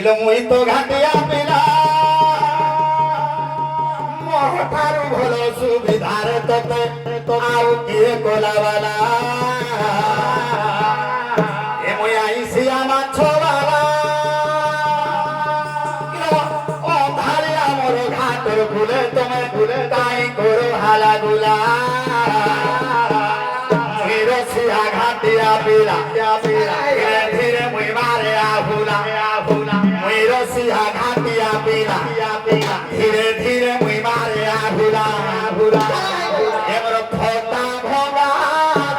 କିଲୋ ମୁଇଁ ତ ଘାଟିଆ ପିଲା ମୋଠାରୁ ଭଲ ସୁବିଧାରେ ତତେ ଆଉ କିଏ କଲାବାଲା ଏ ମୁଇଁ ଆଇସିଆ ମାଛ ବାଲା ଅନ୍ଧାରିଆ ମୋର ଘାଟର ଫୁଲେ ତମେ ଫୁଲେ କାଇଁ କର ହାଲା ଗୁଲା রসিয়া ঘাটিয়া পিলা ধীরে ধীরে মুই মারে আহুলা মুই রসিয়া ঘাটিয়া পিলা ধীরে ধীরে মুই মারে আহুলা এবার ফটা ভগা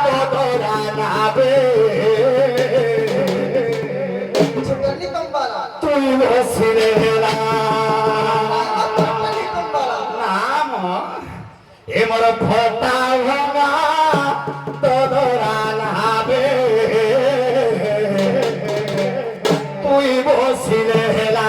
তো তোরা নাবে তুই বসিলে হেলা নাম এমর ফটা ভগা তোরা নাবে তুই বসিলে হেলা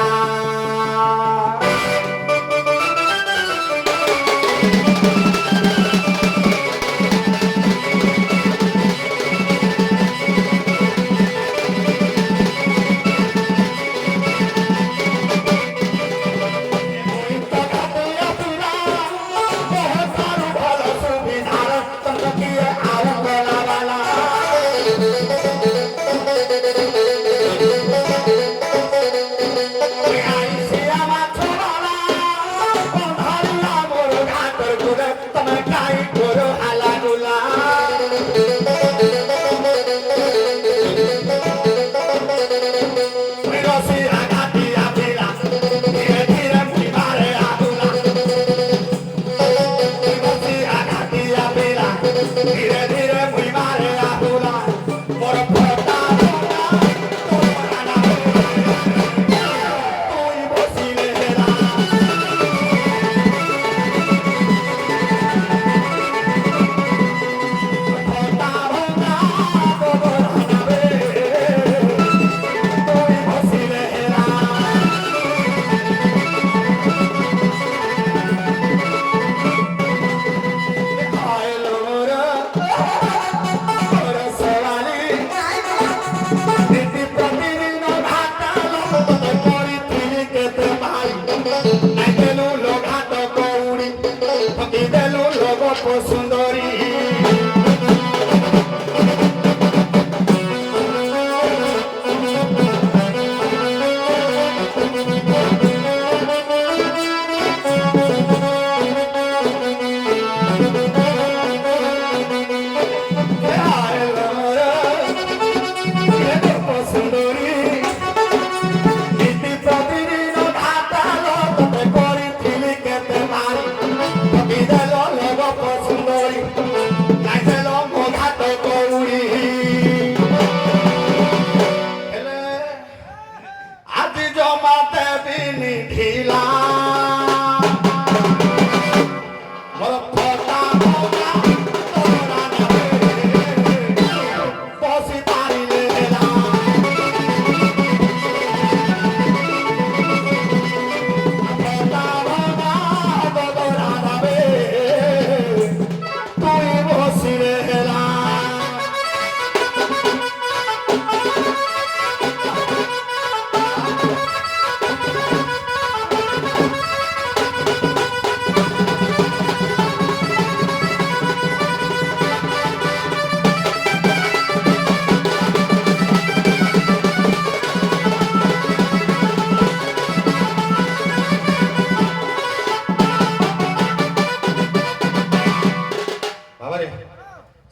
সুন্দরী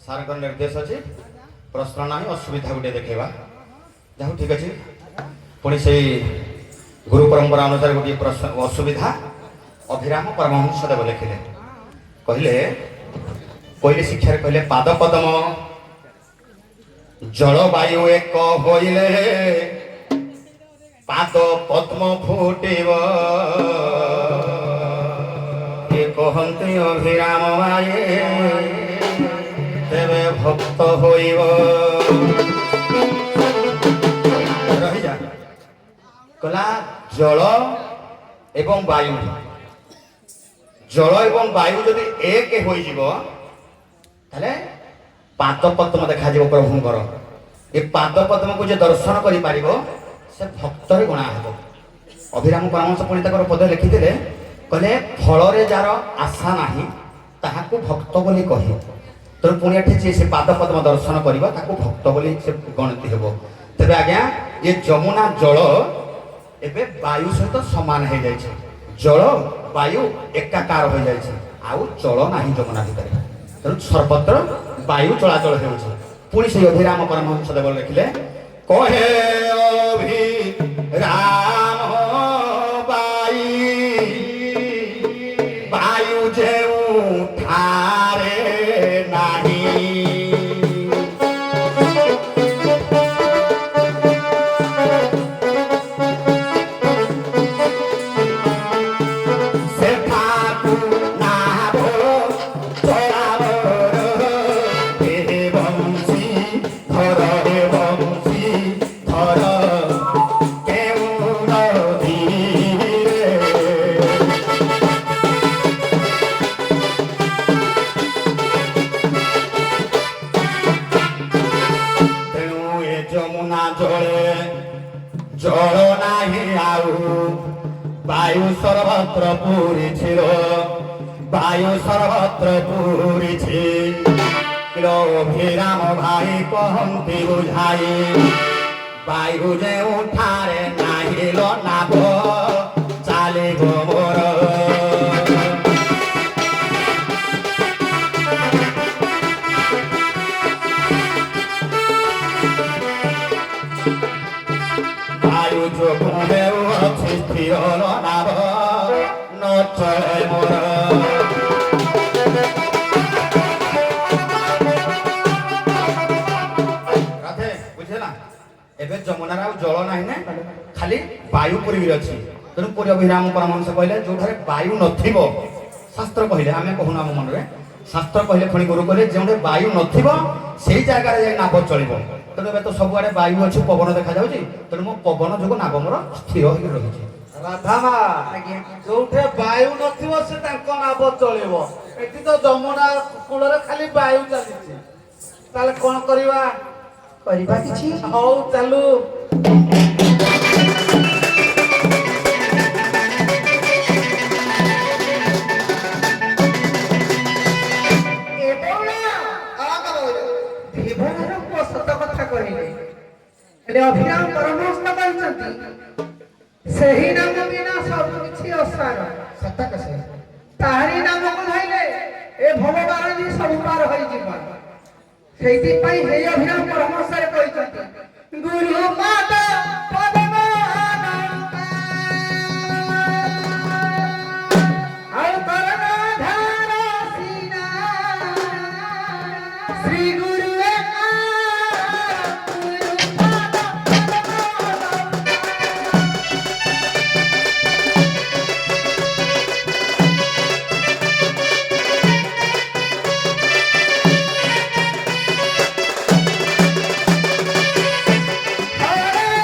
ସାର୍ଙ୍କର ନିର୍ଦ୍ଦେଶ ଅଛି ପ୍ରଶ୍ନ ନାହିଁ ଅସୁବିଧା ଗୋଟେ ଦେଖେଇବା ଯାହା ଠିକ ଅଛି ପୁଣି ସେଇ ଗୁରୁ ପରମ୍ପରା ଅନୁସାରେ ଗୋଟିଏ ପ୍ରଶ୍ନ ଅସୁବିଧା ଅଭିରାମ ପରମହଂସ ଦେବ ଲେଖିଲେ କହିଲେ କହିଲେ ଶିକ୍ଷାରେ କହିଲେ ପାଦ ପଦ୍ମ ଜଳବାୟୁ ଏକ ହୋଇଲେ ପାଦ ପଦ୍ମ ଫୁଟିବ ଏ କହନ୍ତି ଅଭିରାମ ମାୟେ তেবে ভক্ত হইব রহিযা কলা জল এবং বায়ু জল এবং বায়ু যদি এক হইଯିବ তাহলে পাদ পদ্ম দেখাଯିବ প্রভুଙ୍କର ଏ ପାଦ ପଦ୍ମକୁ ଯେ ଦର୍ଶନ କରିପାରିବ ସେ ଭକ୍ତରେ ଗଣା ହେବ ଅଭିରାମ ପରମହଂସ ପୁଣି ତାଙ୍କର ପଦ ଲେଖିଥିଲେ କହିଲେ ଫଳରେ ଯାର ଆଶା ନାହିଁ ତାହାକୁ ଭକ୍ତ ବୋଲି କହି। ତେଣୁ ପୁଣି ଏଠି ଯିଏ ସେ ପାଦ ପଦ୍ମ ଦର୍ଶନ କରିବ ତାକୁ ଭକ୍ତ ବୋଲି ସେ ଗଣତି ହେବ। ତେବେ ଆଜ୍ଞା ଏ ଯମୁନା ଜଳ ଏବେ ବାୟୁ ସହିତ ସମାନ ହେଇଯାଇଛି। ଜଳ ବାୟୁ ଏକାକାର ହୋଇଯାଇଛି, ଆଉ ଜଳ ନାହିଁ ଯମୁନା ଭିତରେ। ତେଣୁ ସର୍ବତ୍ର ବାୟୁ ଚଳାଚଳ ହେଉଛି। ପୁଣି ସେଇ ଅଭିରାମ ପରମହଂସ ଦେବ ଲେଖିଲେ କହେ ଅଭିରାମ ବାଇ ବାୟୁ ଯେଉଁଠାରେ ନାହିଁ জল নাহি আউ বায়ু সর্বত্র পুরিছিল, বায়ু সর্বত্র পুরিছি। অভিরাম ভাই কহନ୍ତି বুঝাই বায়ু ଯେଉଁଠାରେ নাহিল নাব চালিব মোর। বায়ু যোগুঁরে ଅଛି ସ୍ଥିର ନାବ ନ ଚଳେ ମୋର। ରାଧେ ବୁଝିଲେ ନା? ଏବେ ଯମୁନାରେ ଆଉ ଜଳ ନାହିଁ ନା, ଖାଲି ବାୟୁ ପୁରୀରେ ଅଛି। ତେଣୁ ପୁରୀ ଅଭିରାମ ପରମହଂସ କହିଲେ ଯୋଉଠାରେ ବାୟୁ ନଥିବ, ଶାସ୍ତ୍ର କହିଲେ, ଆମେ କହୁନୁ ଆମ ମନରେ, ଶାସ୍ତ୍ର କହିଲେ ପୁଣି ଗୁରୁ କହିଲେ ଯେଉଁଠି ବାୟୁ ନଥିବ ସେଇ ଜାଗାରେ ଯାଇ ନାବ ଚଳିବ। ତେଣୁ ଏବେ ତ ସବୁଆଡେ ବାୟୁ ଅଛି, ପବନ ଦେଖାଯାଉଛି, ତେଣୁ ମୋ ପବନ ଯୋଗୁଁ ନାବ ମୋର ସ୍ଥିର ହେଇକି ରହିଛି। ରାଧାମା ଯୋଉଠି ବାୟୁ ନଥିବ ସେ ତାଙ୍କ ନାବ ଚଳିବ। ଏଠି ତ ଯମୁନା କୂଳରେ ଖାଲି ବାୟୁ ଚାଲିଛି, ତାହେଲେ କଣ କରିବା? କରିବା କିଛି ହଉ ଚାଲୁ। ଅଭିରାମ ପରମହଂସ କହିଛନ୍ତି ସେହି ନାମ ବିନା ସବୁ କିଛି ଅସାର। ତାହାରି ନାମକୁ ଧଇଲେ ଏ ଭବବାଣୀ ସବୁ ପାର ହୋଇଯିବ। ସେଇଥିପାଇଁ ହେଇ ଅଭିରାମ ପରମହଂସରେ କହିଛନ୍ତି ଗୁରୁ ପାଦ ପଦ୍ମ ଆଉ କରଣ ଧାର ସିନା ଶ୍ରୀ ଗୁରୁ Hare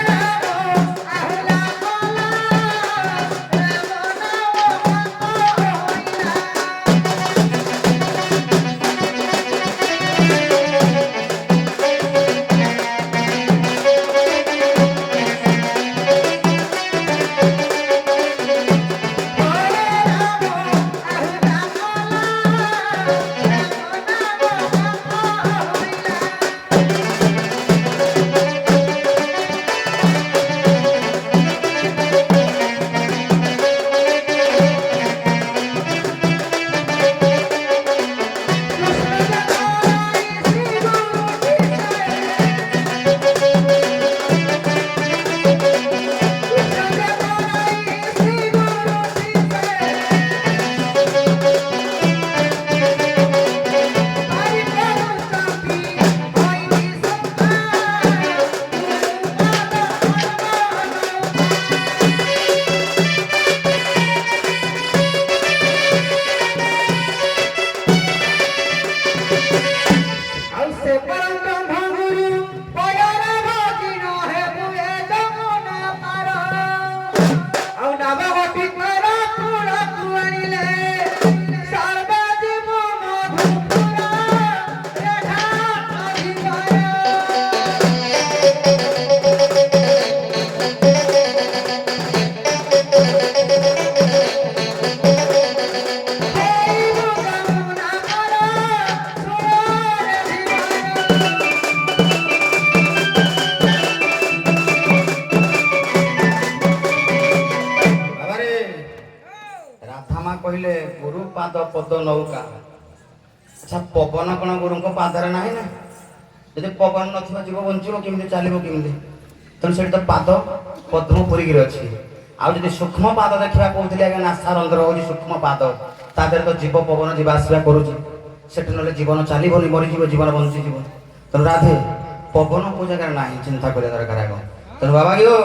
ରାଧାମା କହିଲେ ଗୁରୁ ପାଦ ପଦ ନୌକା। ଆଚ୍ଛା ପବନ କଣ ଗୁରୁଙ୍କ ପାଦରେ ନାହିଁ ନା? ଯଦି ପବନ ନଥିବ ଯିବ ବଞ୍ଚିବ କେମିତି, ଚାଲିବ କେମିତି? ତେଣୁ ସେଠି ତ ପାଦ ପଦ୍ମ ପୁରୀକିରି ଅଛି। ଆଉ ଯଦି ସୂକ୍ଷ୍ମ ପାଦ ଦେଖିବା କହୁଥିଲି ଆଜ୍ଞା, ନାସା ରନ୍ଧ୍ର ହେଉଛି ସୂକ୍ଷ୍ମ ପାଦ, ତା ଦେହରେ ତ ଜୀବ ପବନ ଯିବା ଆସିବା କରୁଛି। ସେଠି ନହେଲେ ଜୀବନ ଚାଲିବନି, ମରିଯିବ, ଜୀବନ ବଞ୍ଚିଯିବ। ତେଣୁ ରାଧେ ପବନ କୋଉ ଜାଗାରେ ନାହିଁ, ଚିନ୍ତା କରିବା ଦରକାର ଆଗ। ତେଣୁ ବାବା ଗିଓ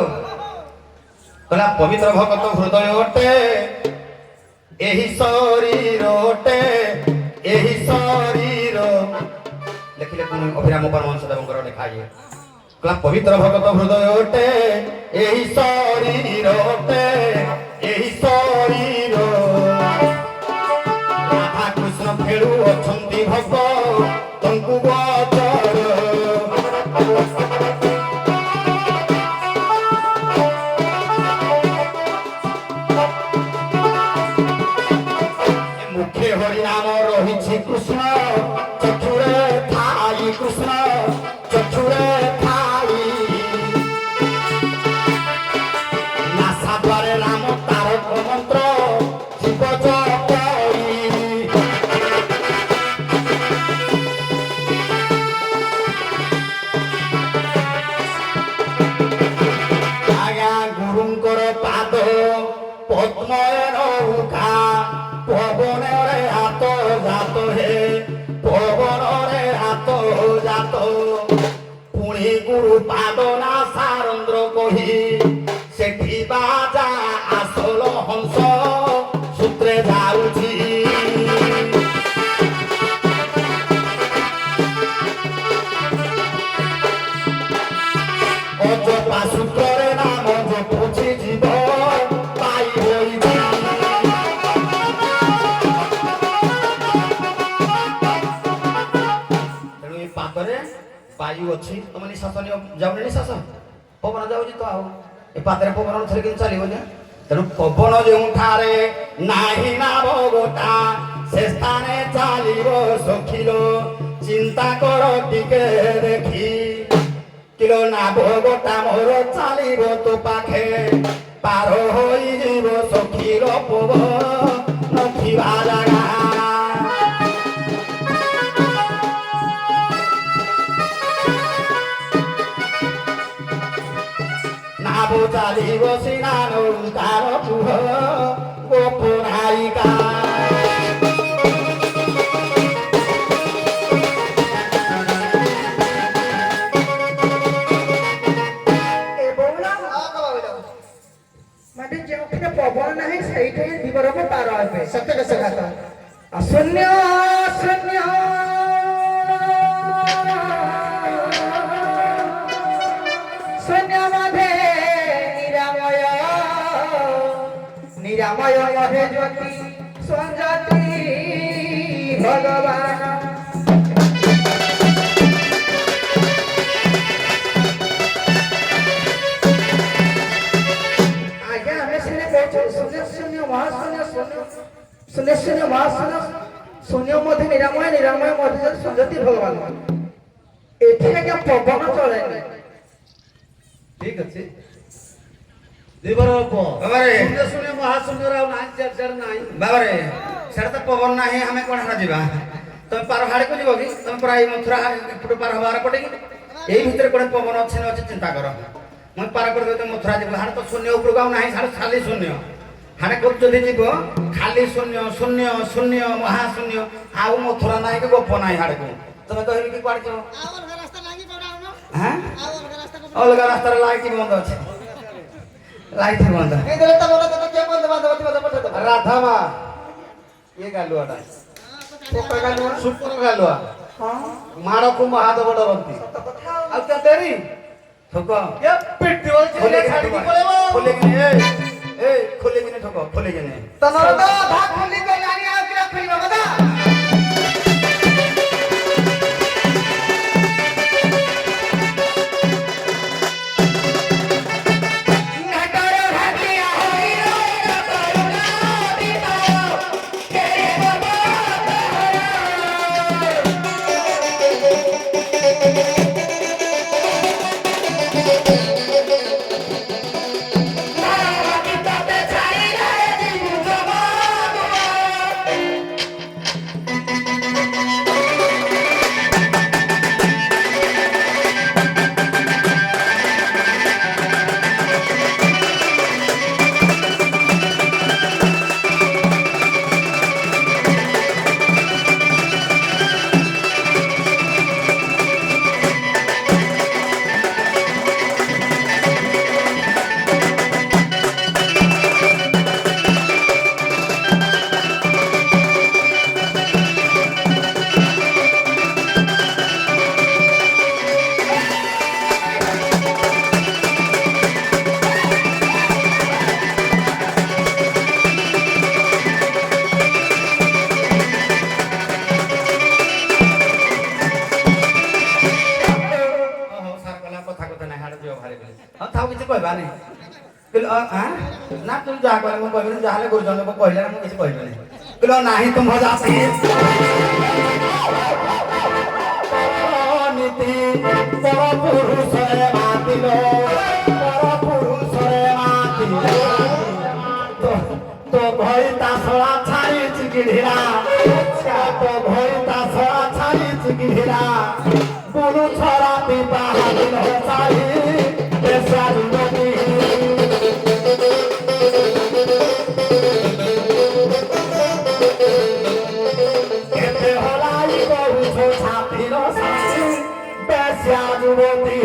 କହିଲା ପବିତ୍ର ଭଗତ ହୃଦୟ ଅଟେ ଏହି ଶରୀର ଅଟେ, ଏହି ଶରୀର। ଲେଖିଲେ ପୁଣି ଅଭିରାମ ପରମହଂସ ଦେବଙ୍କର ଲେଖା ଇଏ କହିଲା ପବିତ୍ର ଭଗତ ହୃଦୟ ଅଟେ ଏହି ଶରୀର ଅଟେ, ଏହି ଶରୀର। ରାଧା କୃଷ୍ଣ ଖେଳୁ ଅଛନ୍ତି ଭକ୍ତ ତଙ୍କୁ ଗୋଚର। ମୁଖେ ହରି ନାମ ରହିଛି କୃଷ୍ଣ, ଚକ୍ଷୁରେ ଥାଇ କୃଷ୍ଣ, ଚକ୍ଷୁରେ ଥାଇ। ନାସା ଦ୍ୱାରେ ରାମ ତାରକ ମନ୍ତ୍ର ଜୀବ ଜପଇ। ଆଜ୍ଞା ଗୁରୁଙ୍କର ପାଦ ପଦ୍ମୟ ନୌକା, ପବନରେ ହାତ ଜାତ ହେ, ପବନରେ ହାତ ଜାତ। ପୁଣି ଗୁରୁ ପାଦ ନାସା ରନ୍ଧ୍ର କହି ସେଠି ବାଜା ଆସଲ ହଂସ ସୂତ୍ରେ ଯାଉଛି। ଅଜପା ସୂତ୍ରରେ ନାମ ଜପୁଛି ଯିବ ପାଇ ହୋଇଛି। ତେଣୁ ଏ ପାଦରେ ବାୟୁ ଅଛି, ତମ ନିଶ୍ୱାସ ଯାଉନି, ନିଶ୍ୱାସ ପବନ ଯାଉଛି ତ, ଆଉ ଏ ପାଦରେ ପବନ ନଥିଲେ କିନ୍ତୁ ଚାଲିବ ଯେ। ତେଣୁ ପବନ ଯେଉଁଠାରେ ନାହିଁ ନାମ ଗୋଟା, ସେ ସ୍ଥାନେ ଚାଲିବ ସଖିଲ। ଚିନ୍ତା କର ଟିକେ ଦେଖି କିଲୋ ନାଭ ଗୋଟା ମୋର ଚାଲିବ ତୋ ପାଖେ, ପାର ହୋଇଯିବ ସଖିଲ ପବନ ନଥିବା ଜାଗା। ନାଭ ଚାଲିବ ସିନା ନୌକାର କୁହ ଗୋପନାୟିକା। ମାନେ ଯେଉଁଠି ପବନ ନାହିଁ ସେଇଠି ଜୀବନକୁ ପାର ହେବେ। ସତ୍ୟ ସେ କଥା। ଶୂନ୍ୟ ଶୂନ୍ୟ ଶୂନ୍ୟ ମଧ୍ୟେ ନିରାମୟ, ନିରାମୟ ମଧ୍ୟେ ଜ୍ୟୋତି ସଞ୍ଜତି ଭଗବାନ। ଆଜ୍ଞା ଆମେ ସିନା କହୁଛୁ ଶୂନ୍ୟ ଶୂନ୍ୟ ମହାଶୂନ୍ୟ, ଶୂନ୍ୟ ଶୂନ୍ୟ ଶୂନ୍ୟ ମହାଶୂନ୍ୟ, ଶୂନ୍ୟ ମଧ୍ୟ ନିରାମୟ, ନିରାମୟ ମଧ୍ୟ ସଞ୍ଜତି ଭଗବାନ। ଏଠି ଆଜ୍ଞା ପବନ ଚଳେନି। ଠିକ ଅଛି। ଦିବର ବାବାରେ ଶୂନ୍ୟ ଶୂନ୍ୟ ମହାଶୂନ୍ୟର ଆଉ ନାହିଁ, ସିଆଡେ ନାହିଁ। ବାବାରେ ସେଟା ତ ପବନ ନାହିଁ, ଆମେ କଣ ହେଟା ଯିବା? ତମେ ପାର ହାଡ଼କୁ ଯିବ କି? ତମେ ପୁରା ଏଇ ମଥୁରା ଏପଟୁ ପାର ହବାର ପଟେ କି? ଏଇ ଭିତରେ କୋଣେ ପବନ ଅଛି ନା ଅଛି ଚିନ୍ତା କର। ମୁଁ ପାର କରିଦେବି ତ ମଥୁରା ଯିବ, ହାଡ଼େ ତ ଶୂନ୍ୟ ଉପରକୁ ଆଉ ନାହିଁ, ହାଡ଼େ ଖାଲି ଶୂନ୍ୟ। ହାଡ଼େ ଯଦି ଯିବ ଖାଲି ଶୂନ୍ୟ ଶୂନ୍ୟ ଶୂନ୍ୟ ମହାଶୂନ୍ୟ, ଆଉ ମଥୁରା ନାହିଁ କି ଗୋପ ନାହିଁ ହାଡ଼କୁ। ତମେ କହିବି କି କୁଆଡ଼େ ଯିବ? হ্যাঁ অলগা রাস্তার লাইট বন্ধ আছে, লাইট বন্ধ। ରାଧାମା ଇଏ ଗାଲୁଆଟା, ସୁପର ଗାଲୁଆ, ମାଡ଼କୁ ମହାଦେବ ଡରନ୍ତି। ଆଉ ତା ଡେରି ঠোক ଏ ପିଟିବ, ଛାଡ଼ିକି ପଳେଇବ। খোলে কিনে, এই খোলে কিনে ঠোক, খোলে কিনে। ତମର ତ ଅଧା ଖୋଲି ଗଲାଣି, ଆଉ କିରା ଖୋଲିବ କଥା? ହେବାନି ନା ତୁ ଯାହା କହିଲେ ମୁଁ କହିବିନି ଯାହାହେଲେ ଗୁରୁଜନକୁ କହିଲେ ମୁଁ କିଛି କହିବିନି କହିଲ ନାହିଁ ତୁମ୍ଭ ଜାତି ନୀତି ପର ପୁରୁଷରେ ମାତିଲ ପର ପୁରୁଷରେ ମାତିଲ তো ভয় তাছড়া ছাড়িছি গিঢিরা তো ভয় তাছড়া ছাড়িছি গিঢিরা বুলু ছড়া পিপা হাদিন হসাই পেশা যুবতী কেতে হলাই বহুছ ছাতির সাথী পেশা যুবতী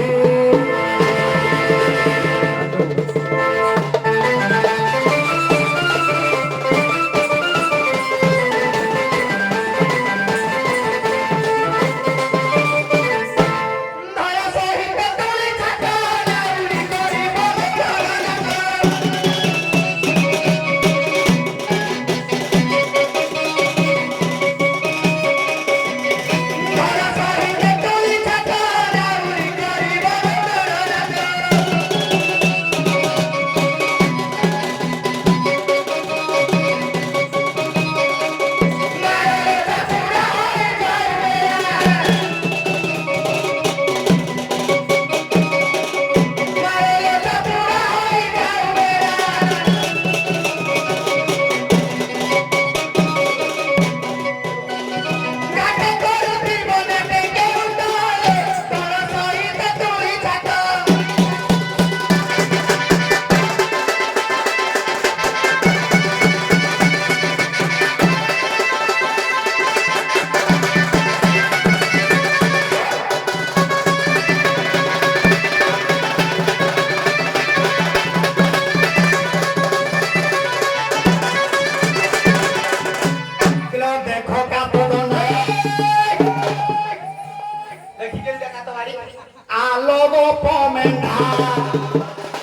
আলোক পমেন্ডা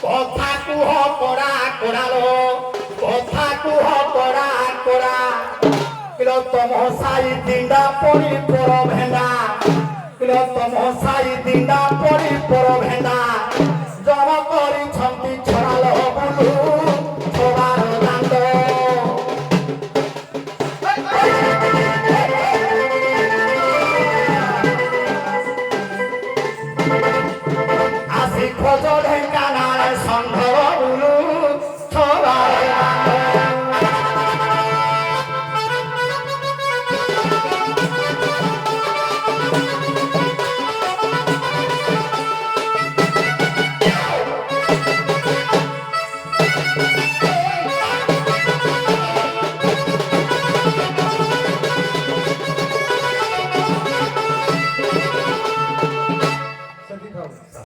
কথা কুহ করা করালো কথা কুহ করা করা কিল তম সাই দিন্দা পরি পর ভেন্দা কিল তম সাই দিন্দা পরি পর ভেন্দা জম করি ছন্তি